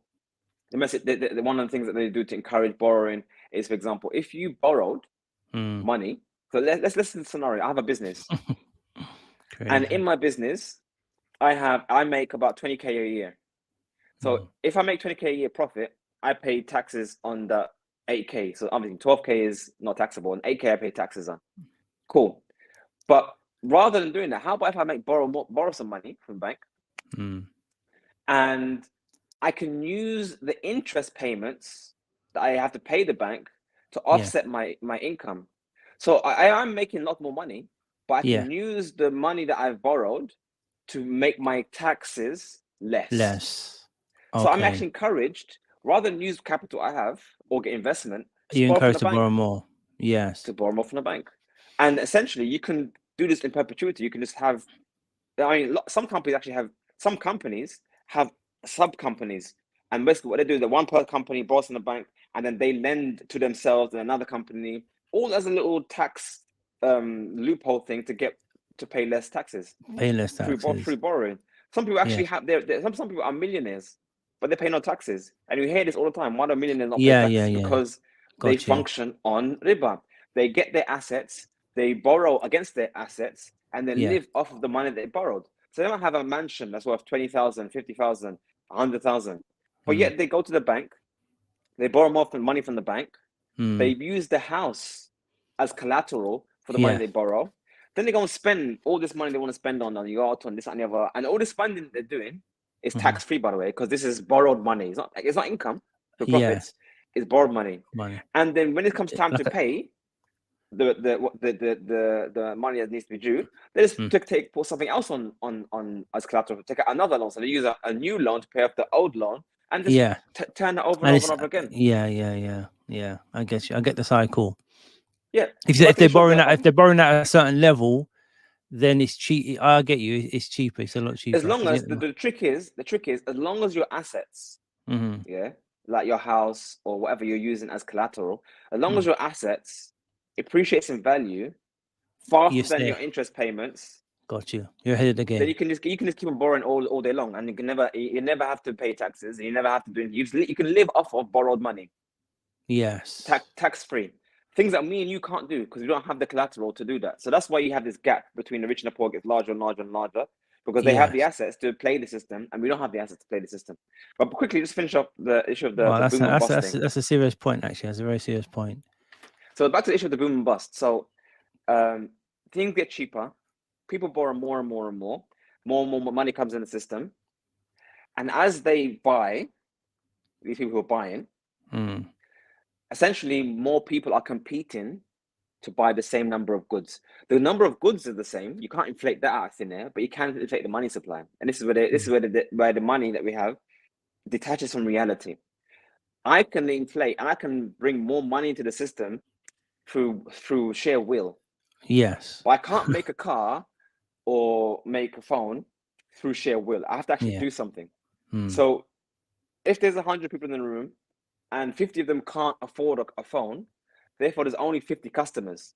one of the things that they do to encourage borrowing is, for example, if you borrowed money. So let's listen to the scenario. I have a business, and in my business, I make about 20K a year. So if I make 20K a year profit, I pay taxes on the 8K. So obviously 12K is not taxable, and 8K I pay taxes on. Cool. But rather than doing that, how about if I borrow some money from the bank, and I can use the interest payments that I have to pay the bank to offset my income. So I'm making a lot more money, but I can use the money that I've borrowed to make my taxes less. Okay. So I'm actually encouraged, rather than use capital I have or get investment, You're borrow from encouraged the to bank. borrow more. Yes. To borrow more from the bank. And essentially, you can do this in perpetuity. You can just have, I mean, some companies have sub companies. And basically, what they do is that one per company borrows from the bank, and then they lend to themselves and another company, all as a little tax loophole thing to pay less taxes. Pay less taxes. Through borrowing. Some people actually have some people are millionaires, but they pay no taxes. And we hear this all the time. Why do millionaires not pay taxes? Because they function on riba. They get their assets, they borrow against their assets, and they live off of the money they borrowed. So they don't have a mansion that's worth 20,000, 50,000, 100,000. But yet they go to the bank, they borrow more money from the bank, they use the house as collateral for the money they borrow. Then they go and spend all this money they want to spend on yacht, on this and the other. And all this spending they're doing is tax-free, by the way, because this is borrowed money. It's not income for profits. It's borrowed money. And then when it comes time to pay the money that needs to be due, they just put something else on as collateral, take out another loan. So they use a new loan to pay off the old loan and just turn it over and over and over again. Yeah. I get you. I get the cycle. Yeah. If they're borrowing at a certain level, then it's cheap. I get you. It's cheaper. It's a lot cheaper. As long as the trick is, as long as your assets, like your house or whatever you're using as collateral, as long as your assets appreciates in value faster than your interest payments. Got you. You're ahead of the game. Then you can just keep on borrowing all day long, and you never have to pay taxes. And you never have to do. You can live off of borrowed money. Yes. Tax free. Things that me and you can't do because we don't have the collateral to do that. So that's why you have this gap between the rich and the poor gets larger and larger and larger, because they have the assets to play the system and we don't have the assets to play the system. But quickly, just finish up the issue of the boom and bust thing. That's a serious point, actually. That's a very serious point. So back to the issue of the boom and bust. So things get cheaper. People borrow more and more and more. More and more money comes in the system. And as they buy, these people who are buying, essentially more people are competing to buy the same number of goods. The number of goods are the same. You can't inflate that out of thin air, but you can inflate the money supply. And this is where the money that we have detaches from reality. I can inflate and I can bring more money into the system through sheer will. Yes. But I can't make a car or make a phone through sheer will. I have to actually do something. So if there's 100 people in the room and 50 of them can't afford a phone, therefore there's only 50 customers.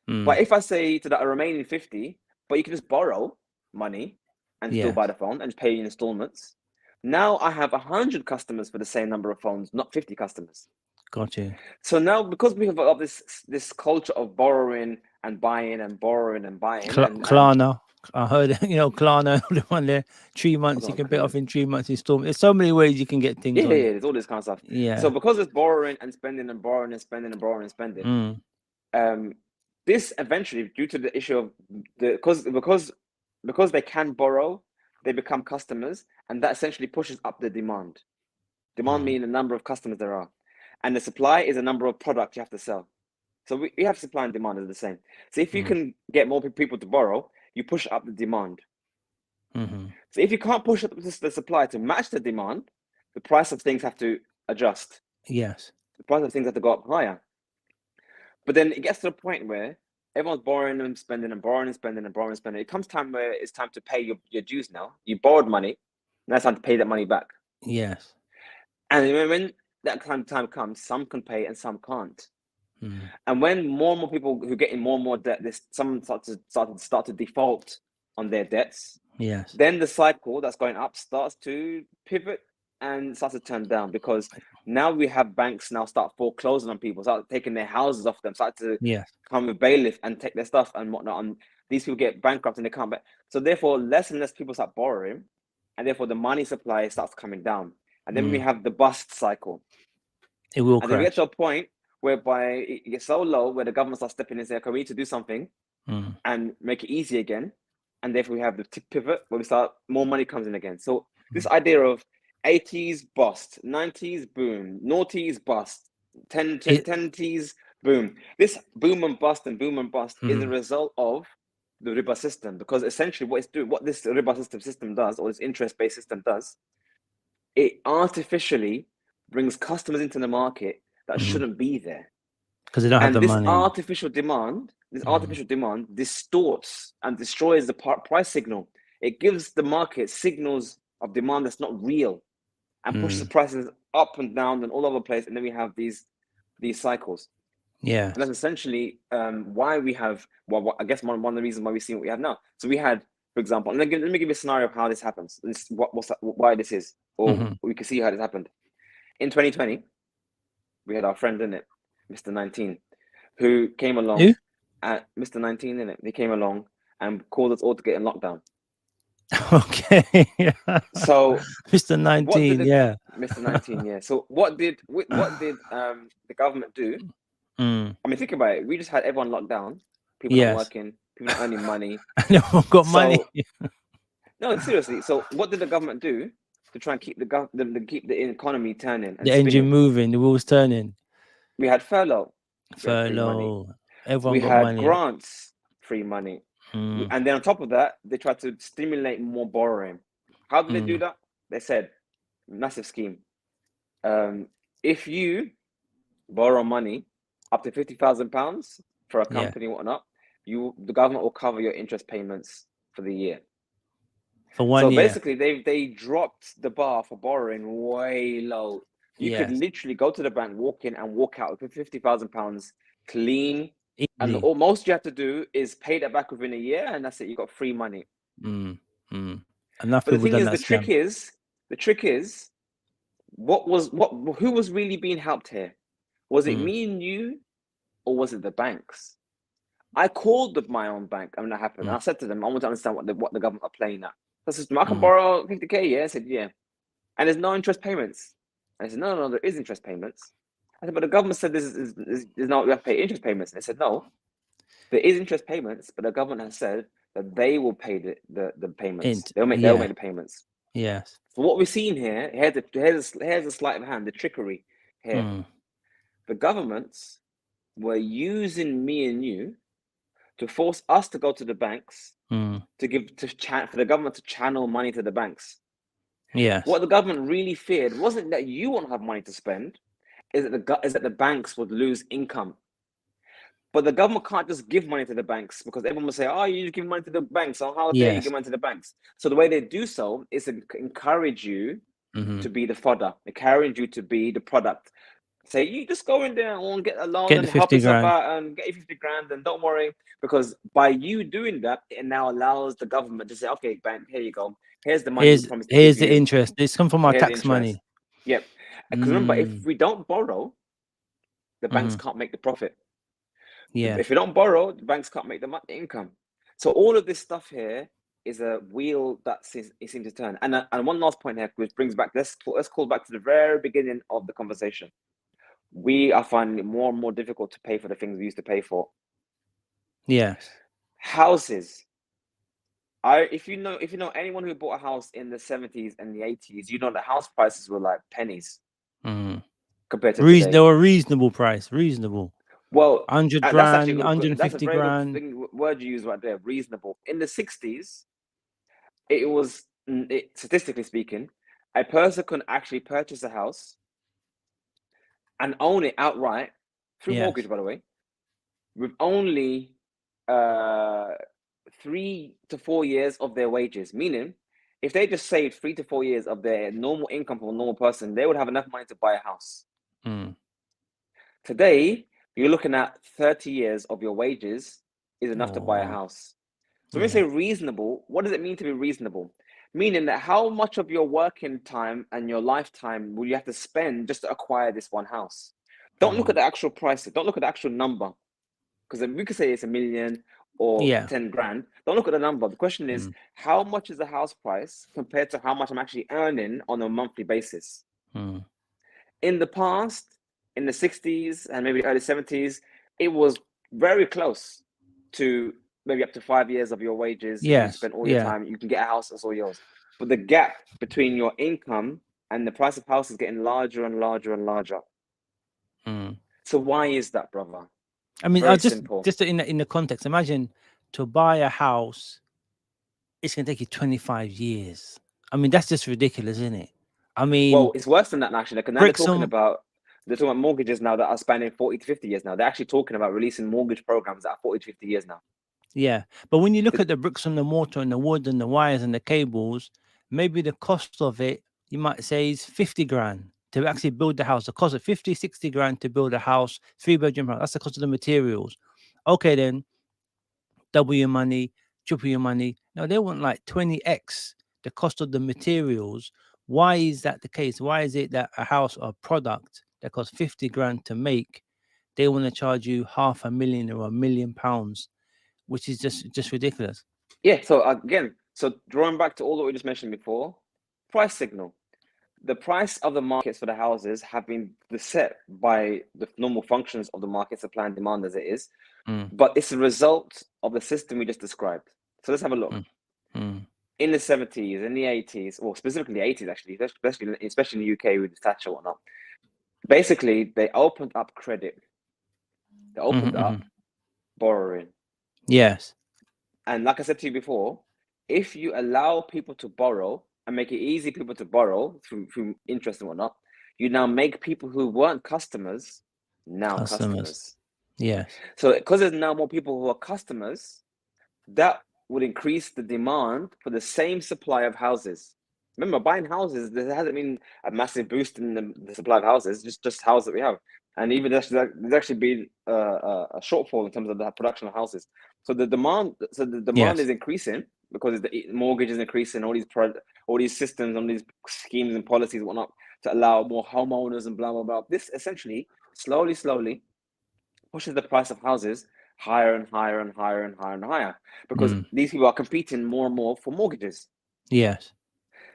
But if I say to the remaining 50, but you can just borrow money and still buy the phone and just pay in installments. Now I have 100 customers for the same number of phones, not 50 customers. Gotcha. So now, because we have this culture of borrowing and buying and borrowing and buying, and Klarna, I heard Klarna, the one there, 3 months you can pay off in 3 months installment. There's so many ways you can get things. Yeah, there's all this kind of stuff. Yeah. So because it's borrowing and spending and borrowing and spending and borrowing and spending, this eventually, due to the issue of because they can borrow, they become customers, and that essentially pushes up the demand. Demand meaning the number of customers there are, and the supply is a number of products you have to sell. So we have supply and demand is the same. So if you can get more people to borrow, you push up the demand. So if you can't push up the supply to match the demand, the price of things have to adjust. Yes. The price of things have to go up higher. But then it gets to the point where everyone's borrowing and spending and borrowing and spending and borrowing and spending. It comes time where it's time to pay your dues now. You borrowed money, now it's time to pay that money back. Yes. And when that time comes, some can pay and some can't. And when more and more people who get in more and more debt, some start to default on their debts. Yes. Then the cycle that's going up starts to pivot and starts to turn down, because now we have banks now start foreclosing on people, start taking their houses off them, start to come with bailiff and take their stuff and whatnot. And these people get bankrupt and they can't back. So therefore, less and less people start borrowing, and therefore the money supply starts coming down. And then we have the bust cycle. It will crash. Then we get to a point whereby it gets so low where the government starts stepping in and saying, okay, we need to do something and make it easy again. And therefore we have the pivot where we start, more money comes in again. So this idea of 80s bust, 90s boom, noughties bust, 10s boom. This boom and bust is a result of the riba system, because essentially what this riba system does, or this interest-based system does, it artificially brings customers into the market that shouldn't be there, because they don't have the money. Artificial demand distorts and destroys the price signal. It gives the market signals of demand that's not real, and pushes the prices up and down and all over the place. And then we have these cycles. Yeah, and that's essentially why we have. Well, I guess one of the reasons why we see what we have now. So we had, for example, let me give you a scenario of how this happens. Why this is, or we can see how this happened. In 2020, we had our friend in it, Mr. 19, who came along. Who? Mr. 19 in it. He came along and called us all to get in lockdown. Okay. So Mr. 19, Mr. 19, yeah. So what did the government do? I mean, think about it. We just had everyone locked down. People not working. People not earning money. No one got money. No, seriously. So what did the government do to try and keep the economy turning and the engine moving, the wheels turning? We had furlough. Everyone we got had money. Grants, free money. And then on top of that, they tried to stimulate more borrowing. How did they do that? They said, massive scheme. If you borrow money up to £50,000 for a company or whatnot, the government will cover your interest payments for the year. For 1 year. So basically, they dropped the bar for borrowing way low. You could literally go to the bank, walk in and walk out with £50,000 clean. Easy. And all most you have to do is pay that back within a year, and that's it. You got free money. Enough but the thing is, the trick is, who was really being helped here? Was it me and you, or was it the banks? I called my own bank. I mean, that happened. And I said to them, I want to understand what the government are playing at. I said, I can borrow 50k. Yeah, I said, yeah. And there's no interest payments. And I said, no, there is interest payments. I said, but the government said there's not, we have to pay interest payments. And they said, no, there is interest payments, but the government has said that they will pay the payments. They'll make the payments. Yes. So what we're seeing here, here's a sleight of hand, the trickery here. The governments were using me and you to force us to go to the banks for the government to channel money to the banks. Yes. What the government really feared wasn't that you won't have money to spend, is that the banks would lose income. But the government can't just give money to the banks, because everyone will say, oh, you just give money to the banks. So how dare you give money to the banks? So the way they do so is to encourage you to be the fodder, encourage you to be the product. say, you just go in there and get a loan Get and the help 50 yourself grand. out and get you 50 grand, and don't worry, because by you doing that, it now allows the government to say, okay, bank, here you go. Here's the money we promised to give Here's the you. interest. It's come from our Here's the tax interest. money. Yep. Because remember, if Mm, we don't borrow, the banks mm-hmm. can't make the profit. Yeah. If we don't borrow, the banks can't make the income. So all of this stuff here is a wheel that it seems to turn. And one last point here, which brings back, let's call back to the very beginning of the conversation. We are finding it more and more difficult to pay for the things we used to pay for. Yes. Houses. If you know anyone who bought a house in the 70s and the 80s, you know the house prices were like pennies compared to They today. were reasonable price. Reasonable. Well, 100 that's actually grand, that's a 150 very good grand. word you use right there. Reasonable. In the 60s, it was statistically speaking, a person can actually purchase a house and own it outright through Yes. mortgage, by the way, with only 3 to 4 years of their wages. Meaning, if they just saved 3 to 4 years of their normal income for a normal person, they would have enough money to buy a house. Mm. Today, you're looking at 30 years of your wages is enough to Oh, buy a wow. house. So when we Yeah. say reasonable, what does it mean to be reasonable? Meaning that how much of your working time and your lifetime will you have to spend just to acquire this one house? Don't look at the actual price. Don't look at the actual number. Because we could say it's a million or Yeah. 10 grand. Don't look at the number. The question is, how much is the house price compared to how much I'm actually earning on a monthly basis? Mm. In the past, in the 60s and maybe the early 70s, it was very close to maybe up to 5 years of your wages. If you Yes. spend all your Yeah. time, you can get a house that's all yours. But the gap between your income and the price of house is getting larger and larger and larger. Mm. So why is that, brother? I mean, Very simple. just in the context, imagine to buy a house, it's going to take you 25 years. I mean, that's just ridiculous, isn't it? I mean, Well, it's worse than that actually. Because now bricks on. they're talking about mortgages now that are spanning 40 to 50 years now. They're actually talking about releasing mortgage programs that are 40 to 50 years now. Yeah, but when you look at the bricks and the mortar and the wood and the wires and the cables, maybe the cost of it, you might say, is 50 grand to actually build the house. The cost of 50, 60 grand to build a house, 3-bedroom house. That's the cost of the materials. Okay, then double your money, triple your money. No, they want like 20x the cost of the materials. Why is that the case? Why is it that a house or a product that costs 50 grand to make, they want to charge you £500,000 or £1 million, which is just ridiculous. Yeah, so again, so drawing back to all that we just mentioned before, price signal. The price of the markets for the houses have been set by the normal functions of the market, supply and demand as it is, but it's a result of the system we just described. So let's have a look. In the 70s, in the 80s, or specifically the 80s actually, especially in the UK with Thatcher and whatnot, basically they opened up credit. They opened up borrowing. Yes. And like I said to you before, if you allow people to borrow and make it easy people to borrow through interest and whatnot, you now make people who weren't customers now customers. Yes. So because there's now more people who are customers, that would increase the demand for the same supply of houses. Remember, buying houses, there hasn't been a massive boost in the supply of houses, just houses that we have. And even there's actually been a shortfall in terms of the production of houses. So the demand Yes. is increasing because the mortgage is increasing, all these systems, all these schemes and policies and whatnot to allow more homeowners and blah blah blah. This essentially slowly pushes the price of houses higher and higher and higher and higher and higher because these people are competing more and more for mortgages. Yes.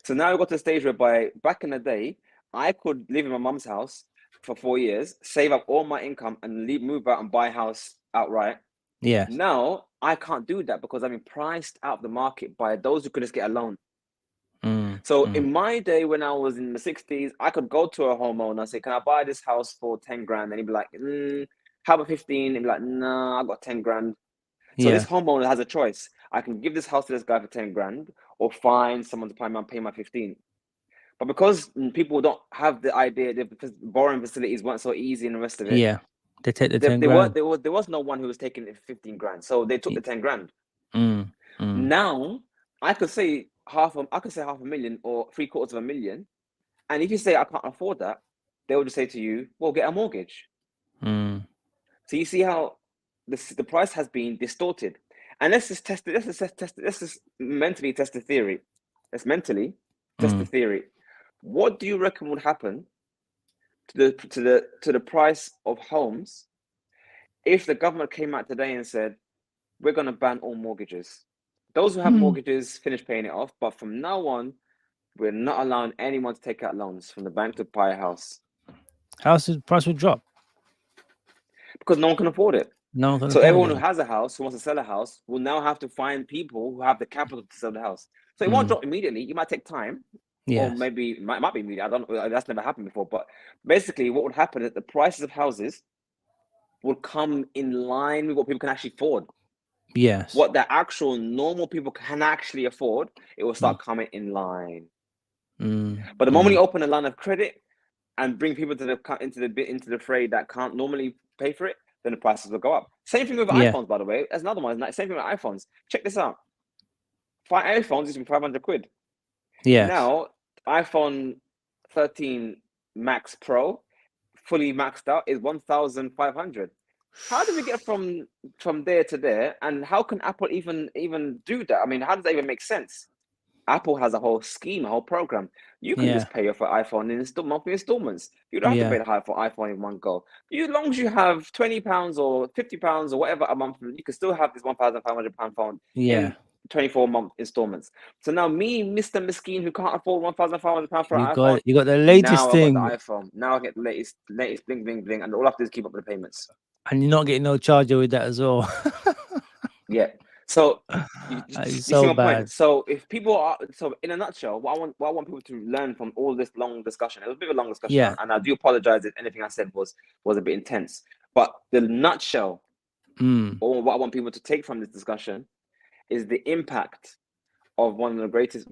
So now we've got to the stage whereby back in the day, I could live in my mum's house for 4 years, save up all my income and move out and buy a house outright. Yes. Now I can't do that because I've been priced out of the market by those who could just get a loan. So in my day, when I was in the 60s, I could go to a homeowner and say, can I buy this house for 10 grand? And he'd be like, how about 15? He'd be like, nah, I got 10 grand. So this homeowner has a choice. I can give this house to this guy for 10 grand or find someone to pay my 15. But because people don't have the idea, the borrowing facilities weren't so easy and the rest of it, Yeah. They take the 10 grand. there was no one who was taking 15 grand. So they took the 10 grand. Now I could say half a million or 3/4 of a million. And if you say I can't afford that, they will just say to you, well, get a mortgage. Mm. So you see how the price has been distorted. And let's just test it. Let's just mentally test the theory. Let's mentally test the theory. What do you reckon would happen to the price of homes if the government came out today and said, we're going to ban all mortgages? Those who have Mm. mortgages finish paying it off, but from now on, we're not allowing anyone to take out loans from the bank to buy a house House price would drop. because no one can afford it. No one can So afford everyone who it. has a house, who wants to sell a house, will now have to find people who have the capital to sell the house. So it won't drop immediately. It might take time, or Yes. maybe might be immediate. I don't know. That's never happened before. But basically, what would happen is the prices of houses will come in line with what people can actually afford. Yes. What the actual normal people can actually afford, it will start coming in line. But the moment you open a line of credit and bring people into the fray that can't normally pay for it, then the prices will go up. Same thing with Yeah. iPhones, by the way. That's another one. Same thing with iPhones. Check this out. 5 iPhones used to be 500 quid. Yes. Now, iPhone 13 Max Pro, fully maxed out, is 1,500. How do we get from there to there? And how can Apple even do that? I mean, how does that even make sense? Apple has a whole scheme, a whole program. You can Yeah. just pay for iPhone in monthly installments. You don't have to Yeah. pay the high for iPhone in one go. As long as you have £20 or £50 or whatever a month, you can still have this £1,500 phone Yeah. in 24-month installments. So now me, Mr. Miskeen, who can't afford £1,500 for You an got iPhone, you got the latest now I got the thing, iPhone. Now I get the latest bling bling bling, and all I have to do is keep up with the payments. and you're not getting no charger with that as well. Yeah. So It's you see so my point. bad. So if people are in a nutshell, what I want people to learn from all this long discussion. It was a bit of a long discussion, Yeah. and I do apologize if anything I said was a bit intense. But the nutshell, or what I want people to take from this discussion, is the impact of one of the greatest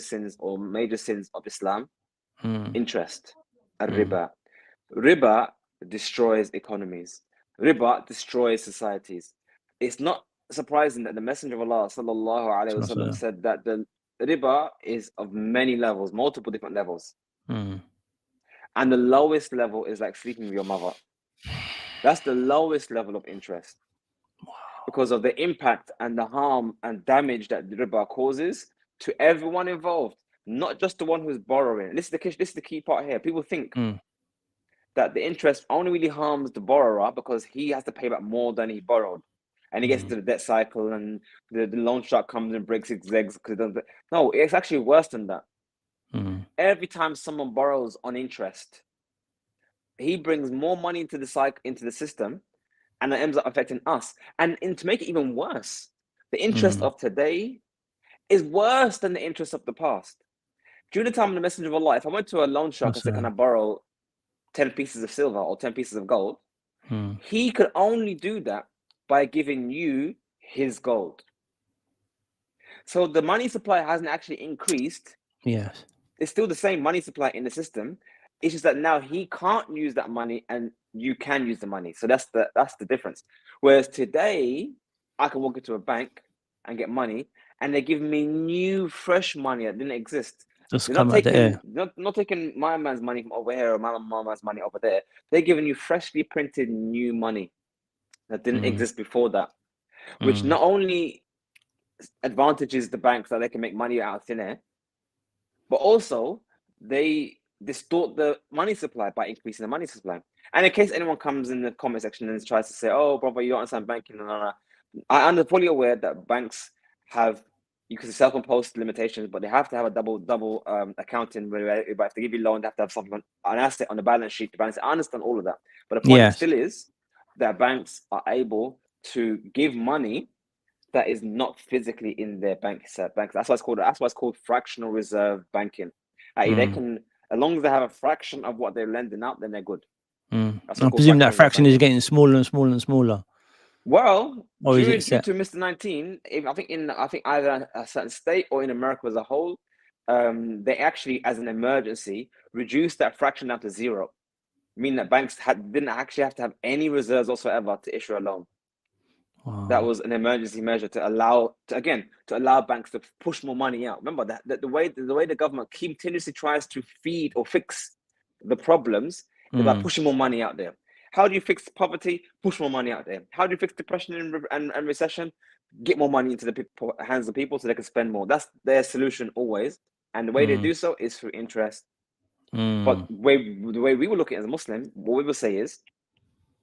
sins or major sins of Islam: interest, riba. Riba destroys economies. Riba destroys societies. It's not surprising that the Messenger of Allah sallallahu alaihi wasallam So, said that the riba is of many levels, multiple different levels, and the lowest level is like sleeping with your mother. That's the lowest level of interest because of the impact and the harm and damage that the riba causes to everyone involved, not just the one who's borrowing. This is the key part here. People think that the interest only really harms the borrower because he has to pay back more than he borrowed. And he gets into the debt cycle and the loan shark comes and breaks his legs. No, it's actually worse than that. Every time someone borrows on interest, he brings more money into the system, and it ends up affecting us. And to make it even worse, the interest of today is worse than the interest of the past. During the time of the Messenger of Allah, if I went to a loan shark and said, can I borrow 10 pieces of silver or 10 pieces of gold, he could only do that by giving you his gold. So the money supply hasn't actually increased. yes. It's still the same money supply in the system. It's just that now he can't use that money and you can use the money. So that's the difference. Whereas today, I can walk into a bank and get money, and they give me new, fresh money that didn't exist. Just They're come out the air. not taking my man's money from over here or my man's money over there. They're giving you freshly printed new money that didn't exist before that, which not only advantages the banks that they can make money out of thin air, but also they distort the money supply by increasing the money supply. And in case anyone comes in the comment section and tries to say, "Oh, brother, you don't understand banking," I'm fully aware that banks have, you can self-imposed limitations, but they have to have a double accounting where if they give you a loan, they have to have something, an asset on the balance sheet to balance it. I understand all of that, but the point Yes. still is that banks are able to give money that is not physically in their banks. That's why it's called fractional reserve banking. They can, as long as they have a fraction of what they're lending out, then they're good. That's I what's called presume that fractional reserve fraction is banking. getting smaller and smaller and smaller. Well, Or is due it set? to Mr. 19, I think either a certain state or in America as a whole, they actually, as an emergency, reduced that fraction down to zero, meaning that banks didn't actually have to have any reserves whatsoever to issue a loan. Wow. That was an emergency measure to allow banks to push more money out. Remember that the way the government continuously tries to feed or fix the problems is by pushing more money out there. How do you fix poverty? Push more money out there. How do you fix depression and recession? Get more money into the hands of people so they can spend more. That's their solution always. And the way they do so is through interest. But the way we will look at it as a Muslim, what we will say is,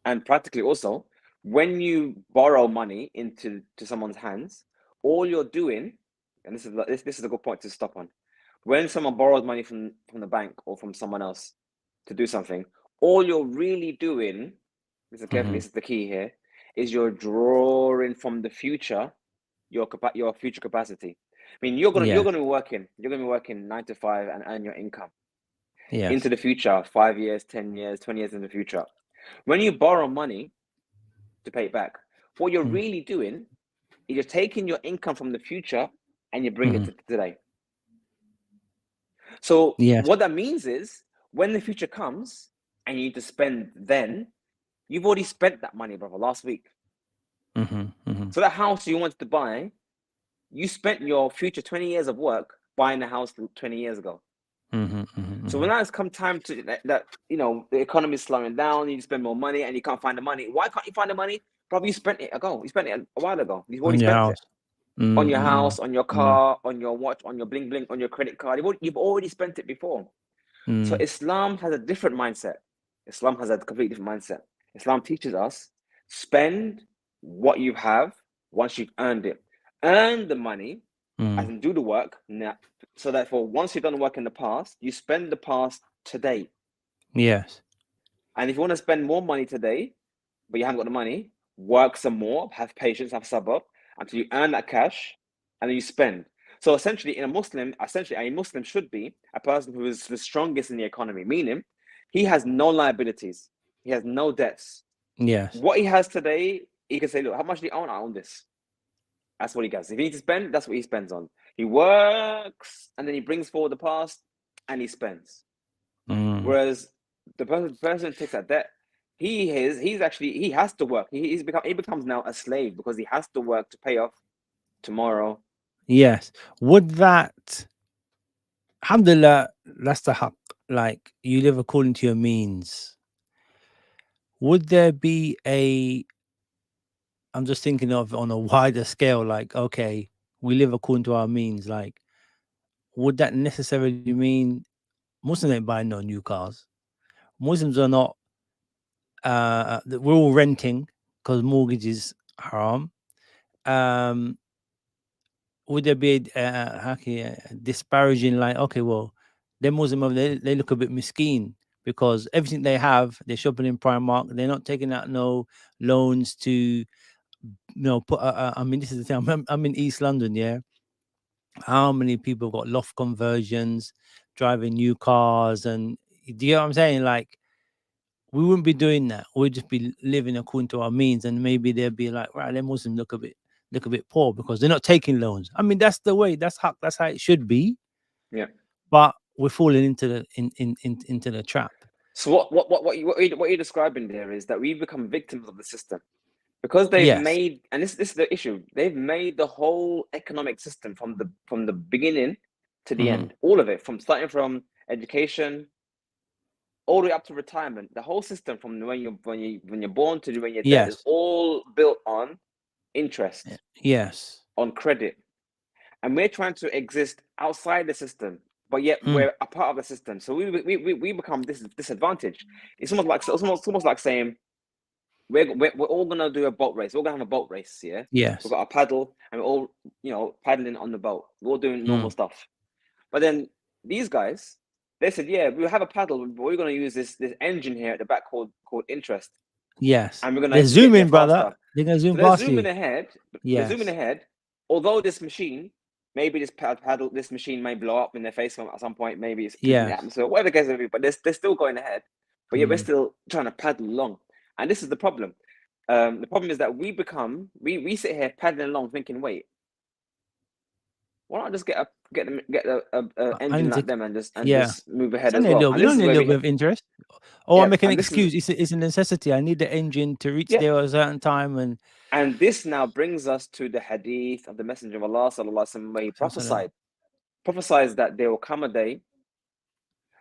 and practically also, when you borrow money into someone's hands, all you're doing, and this is a good point to stop on. When someone borrows money from the bank or from someone else to do something, all you're really doing, listen carefully, this is the key here, is you're drawing from the future your future capacity. I mean, you're gonna be working 9 to 5 and earn your income into the future, 5 years, 10 years, 20 years in the future. When you borrow money to pay it back, what you're really doing is you're taking your income from the future and you bring it to today. So what that means is when the future comes and you need to spend then, you've already spent that money, brother, last week. So that house you wanted to buy, you spent your future 20 years of work buying the house 20 years ago. So when it's come time to that, the economy is slowing down, you spend more money and you can't find the money. Why can't you find the money? Probably you spent it ago. You spent it a while ago. You've already spent it on your house, on your car, on your watch, on your bling bling, on your credit card. You've already spent it before. So Islam has a different mindset. Islam has a completely different mindset. Islam teaches us spend what you have once you've earned it. Earn the money, as in do the work. So therefore, once you've done the work in the past, you spend the past today. Yes. And if you want to spend more money today, but you haven't got the money, work some more, have patience, have sabr, until you earn that cash, and then you spend. So essentially, a Muslim should be a person who is the strongest in the economy, meaning he has no liabilities, he has no debts. Yes. What he has today, he can say, look, how much do you own? I own this. That's what he does. If he needs to spend, that's what he spends on. He works and then he brings forward the past and he spends. Whereas the person who takes that debt, he has to work. He becomes now a slave because he has to work to pay off tomorrow. Yes. Would that, alhamdulillah, that's the haqq, like you live according to your means. Would there be I'm just thinking of on a wider scale, like, okay, we live according to our means. Like, would that necessarily mean Muslims ain't buying no new cars? Muslims are not, we're all renting because mortgage is haram. Would there be disparaging, like, okay, well, they're Muslim, they look a bit miskeen because everything they have, they're shopping in Primark, they're not taking out no loans to, put. I mean, this is the thing. I'm in East London, yeah. How many people got loft conversions, driving new cars, and do you know what I'm saying? Like, we wouldn't be doing that. We'd just be living according to our means, and maybe they'd be like, right, them Muslims look a bit poor because they're not taking loans. I mean, that's the way. That's how it should be. Yeah. But we're falling into the trap. So what you're describing there is that we become victims of the system because they've made, and this is the issue. They've made the whole economic system from the beginning to the end, all of it, starting from education all the way up to retirement. The whole system from when you're born to when you're dead is all built on interest. Yes. On credit. And we're trying to exist outside the system, but yet we're a part of the system. So we become disadvantaged. It's almost like saying we're all gonna do a boat race. We're all gonna have a boat race, yeah? Yes. We've got a paddle and we're all, paddling on the boat. We're all doing normal stuff. But then these guys, they said, yeah, we'll have a paddle, but we're gonna use this engine here at the back called interest. Yes. And we're gonna they're zooming, brother. faster. They're gonna zoom so they're past zooming you. ahead. Yes. They're zooming ahead. Although this machine, maybe this machine may blow up in their face at some point. Maybe it's in the atmosphere, whatever the case may be. But they're still going ahead. But yet we're still trying to paddle along. And this is the problem. The problem is that we sit here paddling along, thinking, wait, why not just get a engine like them and just move ahead as well? And only a little bit of interest. Or I make an excuse. It's a necessity. I need the engine to reach there at a certain time. And this now brings us to the hadith of the Messenger of Allah sallallahu alaihi wasallam, where he prophesied that there will come a day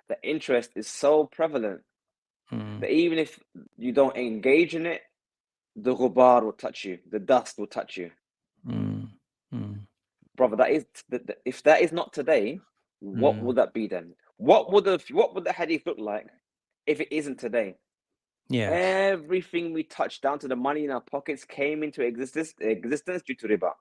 the interest is so prevalent that even if you don't engage in it, the ghubar will touch you, the dust will touch you. Brother, that is if that is not today, what would that be then? What would the hadith look like if it isn't today? Yes. Everything we touched down to the money in our pockets came into existence due to riba.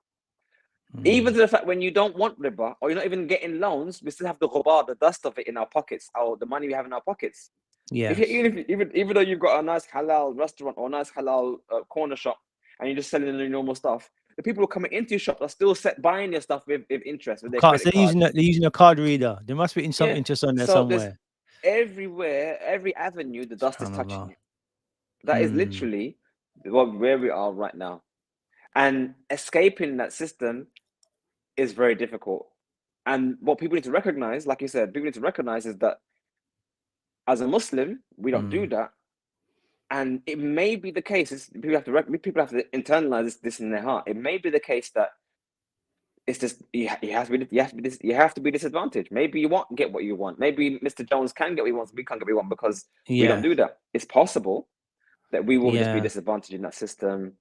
Even to the fact when you don't want riba or you're not even getting loans, we still have the ghubar, the dust of it in our pockets, or the money we have in our pockets. Yes. Even though you've got a nice halal restaurant or a nice halal corner shop and you're just selling the normal stuff, the people who are coming into your shop are still buying your stuff with interest with their credit card. They're using a card reader. There must be some interest on there So there's somewhere. everywhere, every avenue, the dust is touching you. That is Mm. literally where we are right now. And escaping that system is very difficult. And what people need to recognize, like you said, people need to recognize is that as a Muslim, we don't do that. And it may be the case, people have to internalize this in their heart. It may be the case that it's just you have to be disadvantaged. Maybe you won't get what you want. Maybe Mr. Jones can get what he wants, we can't get what we want because we don't do that. It's possible that we will just be disadvantaged in that system.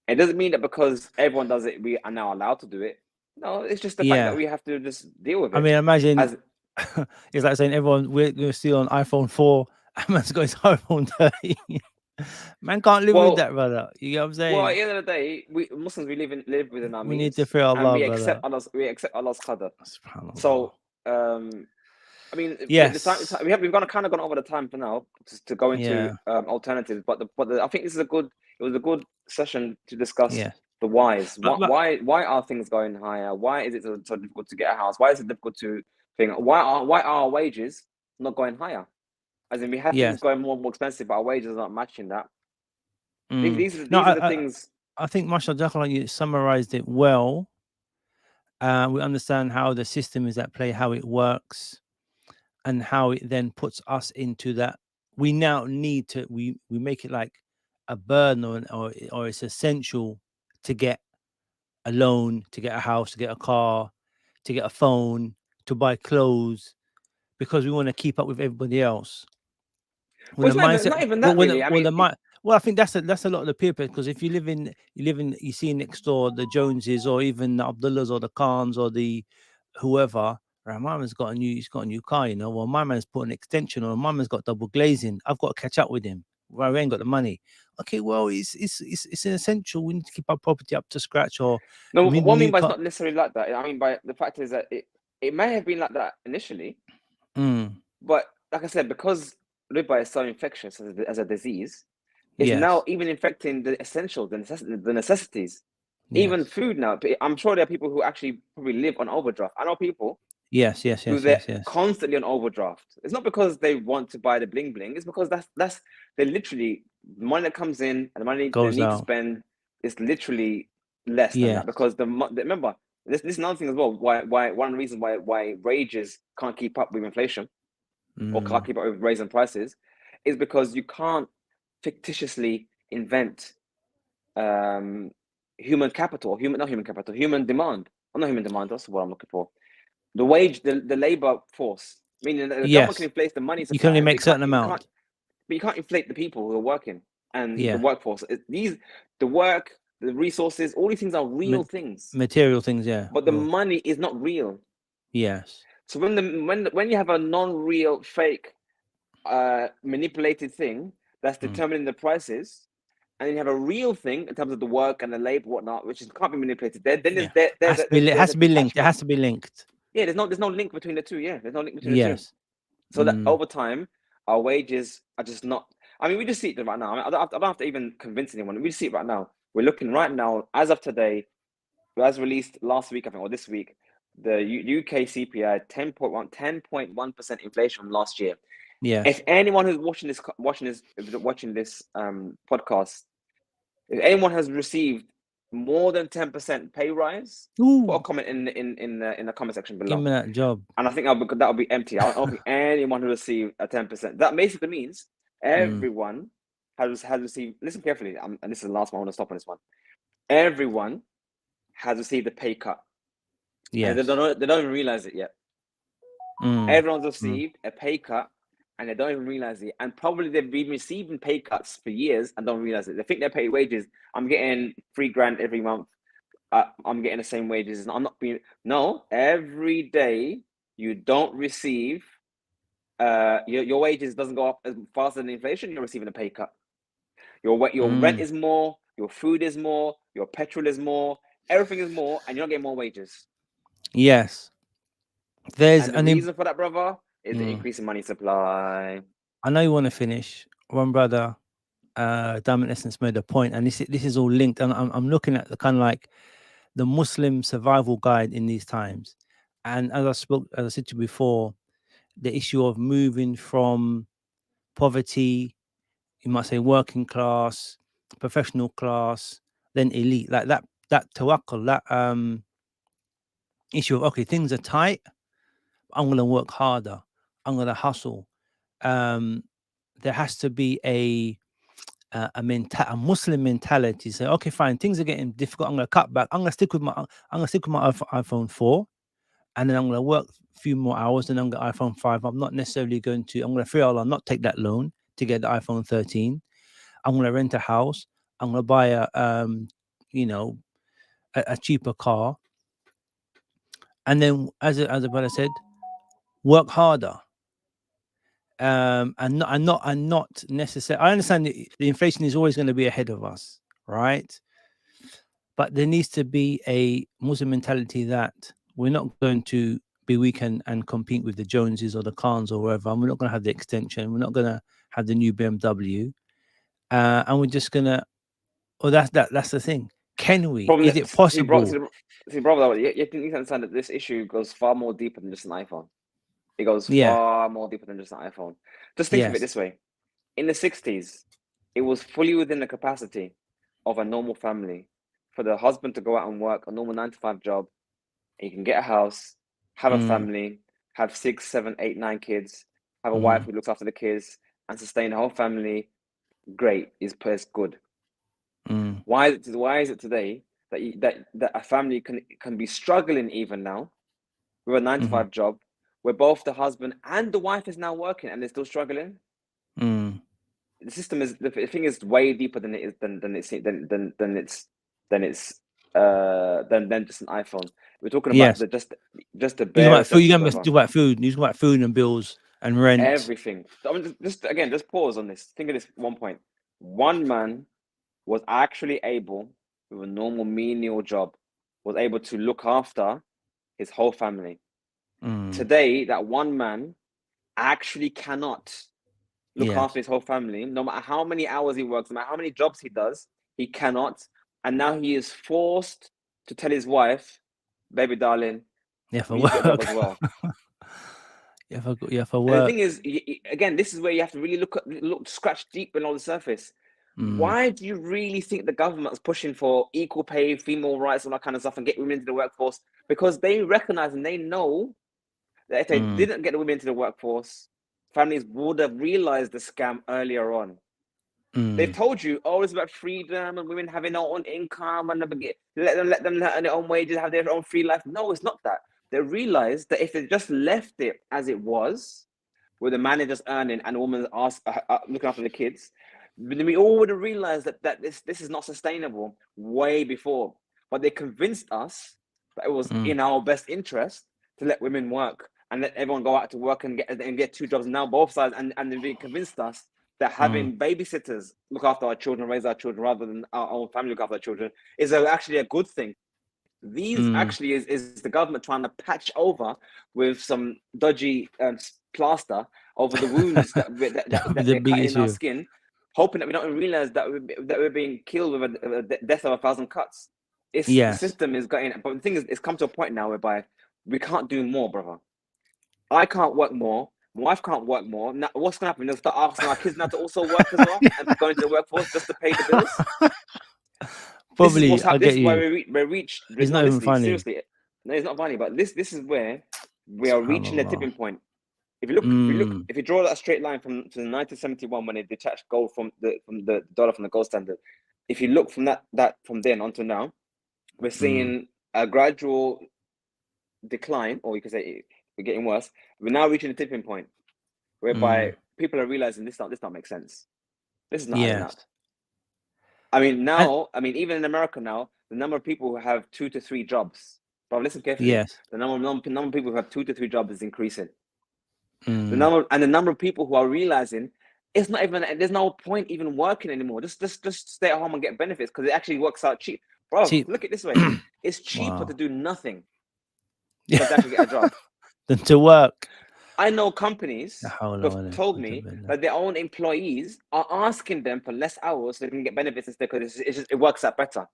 It doesn't mean that because everyone does it, we are now allowed to do it. No, it's just the fact that we have to just deal with it. I mean, imagine it's like saying we're still on iPhone 4. Man's got his iPhone 30. Man can't live with that, brother. You know what I'm saying? Well, at the end of the day, we Muslims live within our means. We need to fear Allah, and we brother. accept Allah's qadr. So, I mean, yes, we've kind of gone over the time for now to go into alternatives, but I think this is it was a good session to discuss the whys. Why are things going higher? Why is it so difficult to get a house? Why is it difficult to think? Why are our wages not going higher? As in, we have things going more and more expensive, but our wages are not matching that. These are the things. I think, mashallah, you summarized it well. We understand how the system is at play, how it works, and how it then puts us into that. We now need to we make it like a burden or it's essential to get a loan, to get a house, to get a car, to get a phone, to buy clothes, because we want to keep up with everybody else. Well, it's not even that really. I think that's a lot of the people, because if you see next door the Joneses or even the Abdullahs or the Khans or the whoever. Right, my man's got a new car, you know. Well, my man's put an extension on. My man's got double glazing. I've got to catch up with him. Well, we ain't got the money. Okay, well, it's an essential. We need to keep our property up to scratch. Or no, what I mean by it's not necessarily like that. I mean by the fact is that it may have been like that initially, but like I said, because riba is so infectious as a disease, it's now even infecting the essentials, the necessities. Even food now. I'm sure there are people who actually probably live on overdraft. I know people. Yes. They're constantly on overdraft. It's not because they want to buy the bling bling. It's because they're literally the money that comes in and the money they need to spend is literally less than that. Because remember, this is another thing as well. Why one reason why wages can't keep up with inflation or can't keep up with raising prices is because you can't fictitiously invent human demand. Not human demand. That's what I'm looking for. The wage, the labor force, meaning that the government can inflate the money supply. You can only make certain amount, but you can't inflate the people who are working and the workforce. The work, the resources, all these things are real things, material things, but the money is not real. Yes. So when you have a non-real, fake, manipulated thing that's determining the prices, and then you have a real thing in terms of the work and the labor, whatnot, which can't be manipulated. Then it has to be linked. It has to be linked. Yeah, there's no link between the two. Yeah, there's no link between the two. So that over time, our wages are just not. I mean, we just see it right now. I don't have to even convince anyone. We just see it right now. We're looking right now, as of today, as released last week, I think, or this week, the UK CPI 10.1% inflation from last year. Yeah. If anyone who's watching this podcast, if anyone has received more than 10% pay rise, put a comment in the comment section below. Give me that job. And I think that'll be empty. I don't think anyone who received a 10%. That basically means everyone has received. Listen carefully, and this is the last one. I want to stop on this one. Everyone has received a pay cut. Yeah. They don't even realize it yet. Everyone's received a pay cut and they don't even realize it. And probably they've been receiving pay cuts for years and don't realize it. They think they're paid wages. I'm getting $3,000 every month. I'm getting the same wages. I'm not being, no, every day you don't receive, your wages doesn't go up as faster than inflation, you're receiving a pay cut. Your rent is more, your food is more, your petrol is more, everything is more, and you're not getting more wages. Yes. There's And the reason for that, brother, is the increase in money supply. I know you want to finish. One brother, Diamond Essence made a point, and this is all linked. And I'm looking at the kind of like the Muslim survival guide in these times. And as I said to you before, the issue of moving from poverty, you might say working class, professional class, then elite, like that tawakkul, that issue of, okay, things are tight, I'm gonna work harder, I'm gonna hustle. There has to be a Muslim mentality. Say, okay, fine, things are getting difficult. I'm gonna cut back. I'm gonna stick with my iPhone 4, and then I'm gonna work a few more hours, and I'm gonna iPhone 5. I'm not necessarily going to. I'm gonna fear Allah, not take that loan to get the iPhone 13. I'm gonna rent a house. I'm gonna buy a cheaper car, and then as a brother said, work harder. And not necessarily. I understand the inflation is always going to be ahead of us, right? But there needs to be a Muslim mentality that we're not going to be weak and compete with the Joneses or the Khans or wherever. And we're not going to have the extension. We're not going to have the new BMW. And we're just going to, that's the thing. Can we? Is it possible? See, brother, you need to understand that this issue goes far more deeper than just an iPhone. It goes far more deeper than just an iPhone. Just think of it this way. In the 60s, it was fully within the capacity of a normal family for the husband to go out and work a normal 9-to-5 job. And you can get a house, have a family, have 6, 7, 8, 9 kids, have a wife who looks after the kids, and sustain the whole family. Great, is good. Why is it today that a family can be struggling even now with a 9-to-5 job, where both the husband and the wife is now working and they're still struggling? The system is, the thing is way deeper than it is than it's than just an iPhone. We're talking about just the bare essentials. You talk about food. You talk about food and bills and rent. Everything. I mean, just pause on this. Think of this one point. One man was actually able, with a normal menial job, was able to look after his whole family. Today, that one man actually cannot look after his whole family. No matter how many hours he works, no matter how many jobs he does, he cannot. And now he is forced to tell his wife, baby darling, you need to get a job as well. For work. And the thing is, again, this is where you have to really scratch deep below the surface. Why do you really think the government is pushing for equal pay, female rights, all that kind of stuff, and get women into the workforce? Because they recognize and they know that if they didn't get the women into the workforce, families would have realized the scam earlier on. They've told you, oh, it's about freedom and women having their own income and let them earn their own wages, have their own free life. No, it's not that. They realized that if they just left it as it was, with the man just earning and the woman looking after the kids, then we all would have realized that this is not sustainable way before. But they convinced us that it was in our best interest to let women work and let everyone go out to work and get 2 jobs. Now both sides, and they convinced us that having babysitters look after our children, raise our children, rather than our own family look after our children, is actually a good thing. These actually is the government trying to patch over with some dodgy plaster over the wounds that they're cutting in our skin, hoping that we don't realize that we're being killed with a death of 1,000 cuts. The system is getting, but the thing is, it's come to a point now whereby we can't do more, brother. I can't work more. My wife can't work more. Now, what's going to happen? They'll start asking our kids now to also work as well and go into the workforce just to pay the bills. Probably, this is why we reached. It's not even funny. Seriously, no, it's not funny. But this is where we are reaching the tipping point. If you draw that straight line from 1971 when they detached gold from the dollar from the gold standard, if you look from that from then on to now, we're seeing a gradual decline, or you could say we're getting worse. We're now reaching a tipping point whereby people are realizing this not make sense. This is not adding Yes. up. I mean, And even in America now, the number of people who have 2 to 3 jobs, but listen carefully, yes. the number of people who have 2 to 3 jobs is increasing. The Mm. number of people who are realizing it's not even, there's no point even working anymore. Just stay at home and get benefits because it actually works out cheap. Bro, Cheap. look at it this way. It's cheaper to Wow. do nothing than to actually get a job. Than to work. I know companies La hawla who have wa la told quwwata me billah. that their own employees are asking them for less hours so they can get benefits instead because it works out better.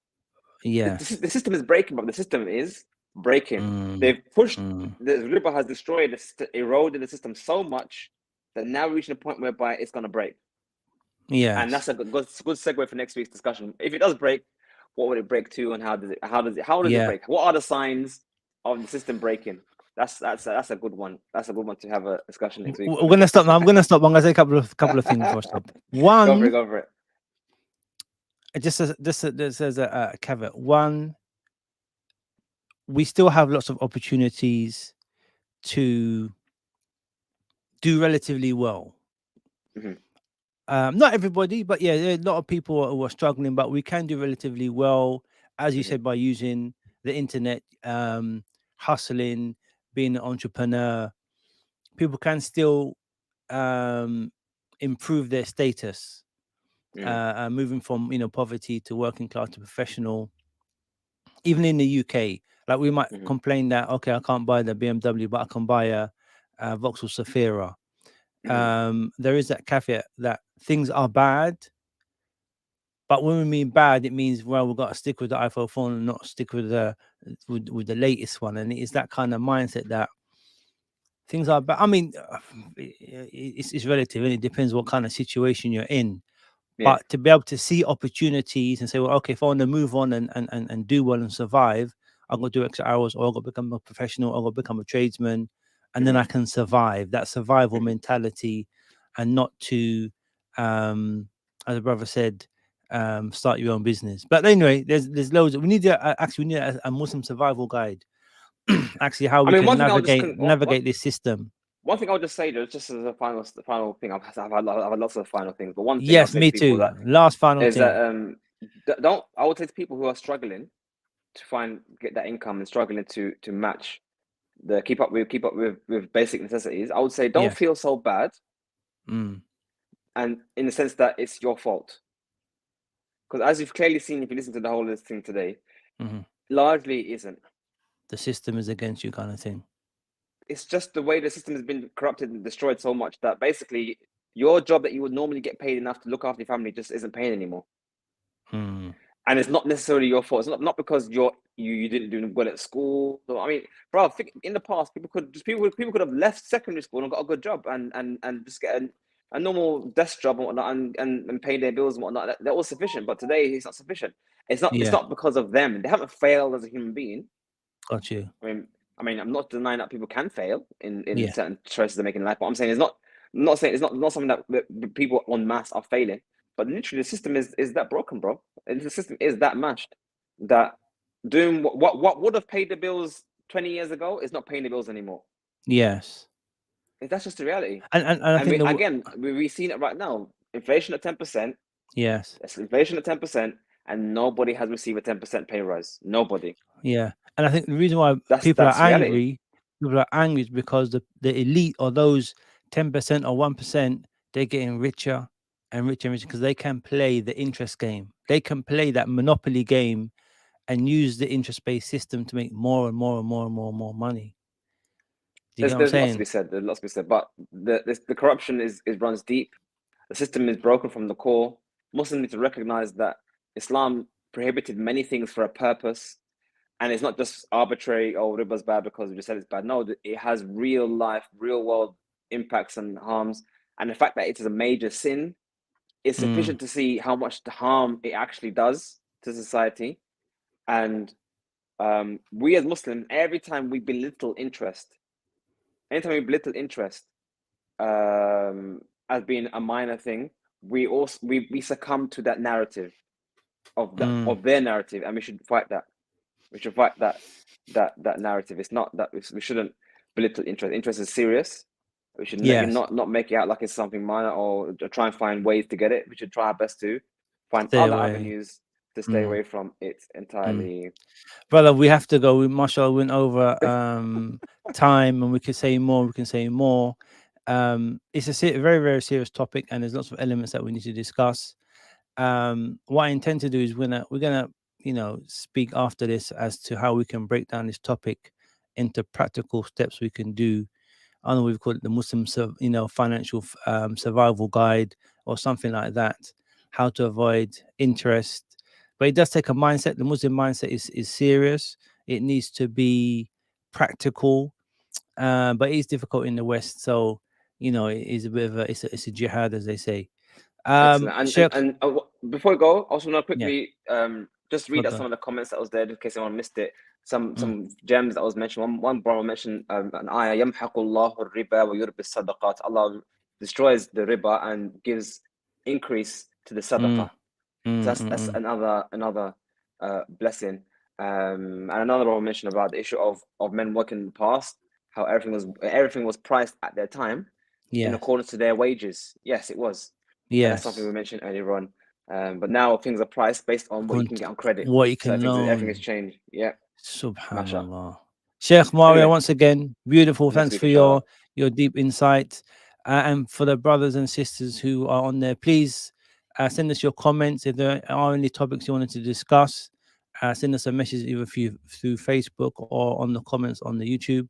Yes. The system is breaking, but the system is breaking. Mm. They've pushed, Mm. the riba has destroyed, eroded the system so much that now we're reaching a point whereby it's going to break. And that's Yes. a good segue for next week's discussion. If it does break, what would it break to, and how does it Yeah. break? What are the signs of the system breaking? That's a good one. That's a good one to have a discussion next week. We're gonna stop now. I'm gonna stop. I'm gonna say a couple of things before I stop. One, Go for it. it just says a caveat. One, we still have lots of opportunities to do relatively well. Mhm, Not everybody, but yeah, there are a lot of people who are struggling, but we can do relatively well, as you mhm, said, by using the internet, hustling, being an entrepreneur. People can still improve their status, mhm, moving from poverty to working class to professional. Even in the UK, like we might mhm, complain that okay, I can't buy the BMW, but I can buy a Vauxhall Safira. mhm. There is that caveat that things are bad, but when we mean bad, it means well we've got to stick with the iPhone phone and not stick with the latest one. And it's that kind of mindset that things are bad. I mean, it's relative, and it depends what kind of situation you're in. Yeah. But to be able to see opportunities and say, well, okay, if I want to move on and do well and survive, I've got to do extra hours, or I've got to become a professional, or I've got to become a tradesman, and then Mhm, I can survive. That survival mhm. mentality, and not to, as a brother said, start your own business. But anyway, there's loads. We need actually we need a Muslim survival guide. Actually, how I we mean, can one thing I'll just navigate this system. one thing I'll just say, though, just as a final thing. I've had lots of final things, but one thing I'll Yes, say to me people too. that Last final is that thing. don't I would say to people who are struggling to get that income and struggling to match keep up with basic necessities. I would say don't Yes. feel so bad, Mm, and in the sense that it's your fault, because as you've clearly seen if you listen to the whole of this thing today, mhm. largely it isn't. The system is against you, kind of thing. It's just the way the system has been corrupted and destroyed so much that basically your job that you would normally get paid enough to look after your family just isn't paying anymore. Mm, And it's not necessarily your fault. It's not because you didn't do well at school. So, I mean, bro, I think in the past people could have left secondary school and got a good job and just get a normal desk job and whatnot and pay their bills and whatnot. That was sufficient. But today it's not sufficient. It's yeah, not because of them. They haven't failed as a human being. got you. I mean, I'm not denying that people can fail in Yeah, certain choices they make in life, but I'm saying I'm not saying it's not something that people en masse are failing. But literally, the system is that broken, bro. And the system is that mashed that doing what would have paid the bills 20 years ago is not paying the bills anymore. yes, That's just the reality. and I And think we've seen it right now. Inflation at 10%. yes, That's inflation at 10%, and nobody has received a 10% pay rise. Nobody. yeah, and I think the reason why That's reality. people are angry is because the elite or those 10% or 1%, they're getting richer and richer and richer because they can play the interest game. They can play that monopoly game and use the interest-based system to make more and more and more and more and more money. Do you get what I'm There's lots to saying? be said. There's lots to be said, but the corruption is runs deep. The system is broken from the core. Muslims need to recognize that Islam prohibited many things for a purpose, and it's not just arbitrary. Oh, riba's bad because we just said it's bad. No, it has real life, real world impacts and harms. And the fact that it is a major sin is Mm, sufficient to see how much harm it actually does to society. And we as Muslims, every time we belittle interest, anytime we belittle interest as being a minor thing, we succumb to that narrative mm, of their narrative, and we should fight that. We should fight that narrative. It's not that we shouldn't. belittle interest. Interest is serious. We should Yes, not make it out like it's something minor, or try and find ways to get it. We should try our best to find stay other away. avenues to stay Mm, away from it mm. entirely. Brother, we have to go. We mashallah went over time, and we could say more. We can say more. It's a very, very serious topic, and there's lots of elements that we need to discuss. What I intend to do is we're gonna speak after this as to how we can break down this topic into practical steps we can do. I know we've called it the Muslim financial survival guide or something like that. How to avoid interest, but it does take a mindset. The Muslim mindset is serious. It needs to be practical, but it's difficult in the West. So it is a bit of it's a jihad, as they say. Excellent. Sheikh, Before we go, I also want to yeah, quickly just read out some further. of the comments that was there, in case anyone missed it. Mm, Some gems that was mentioned. One brother mentioned an ayah, يَمْحَقُ اللَّهُ الرِّبَا وَيُرْبِي الصَّدَقَاتِ. Allah destroys the riba and gives increase to the mm, sadaqah. So mm, mm, that's mm. another blessing. And another brother mentioned about the issue of men working in the past, how everything was priced at their time in Yes, accordance to their wages. Yes, it was. And that's something yes. we mentioned earlier on. But now things are priced based on what you According can to get on credit. what you So can everything has loan. changed. Yeah, masha. Subhanallah. Sheikh Maria, Anyway, once again, beautiful. next Thanks week, for inshallah. your deep insight. And for the brothers and sisters who are on there, please send us your comments. If there are any topics you wanted to discuss, send us a message either through Facebook or on the comments on the YouTube.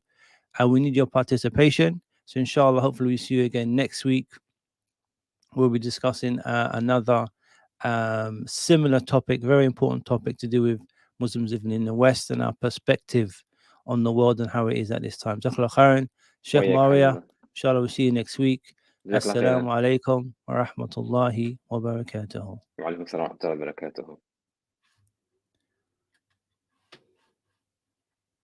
We need your participation. So, inshallah, hopefully, we see you again next week. We'll be discussing another similar topic, very important topic to do with Muslims living in the West and our perspective on the world and how it is at this time. Jazakallah khairan. Wa Sheikh yak, Maria, Habiba. inshallah, we'll see you next week. Jazakallah Assalamu khairan. alaikum wa rahmatullahi wa barakatuhu. Wa alaikum salam wa rahmatullahi wa barakatuh.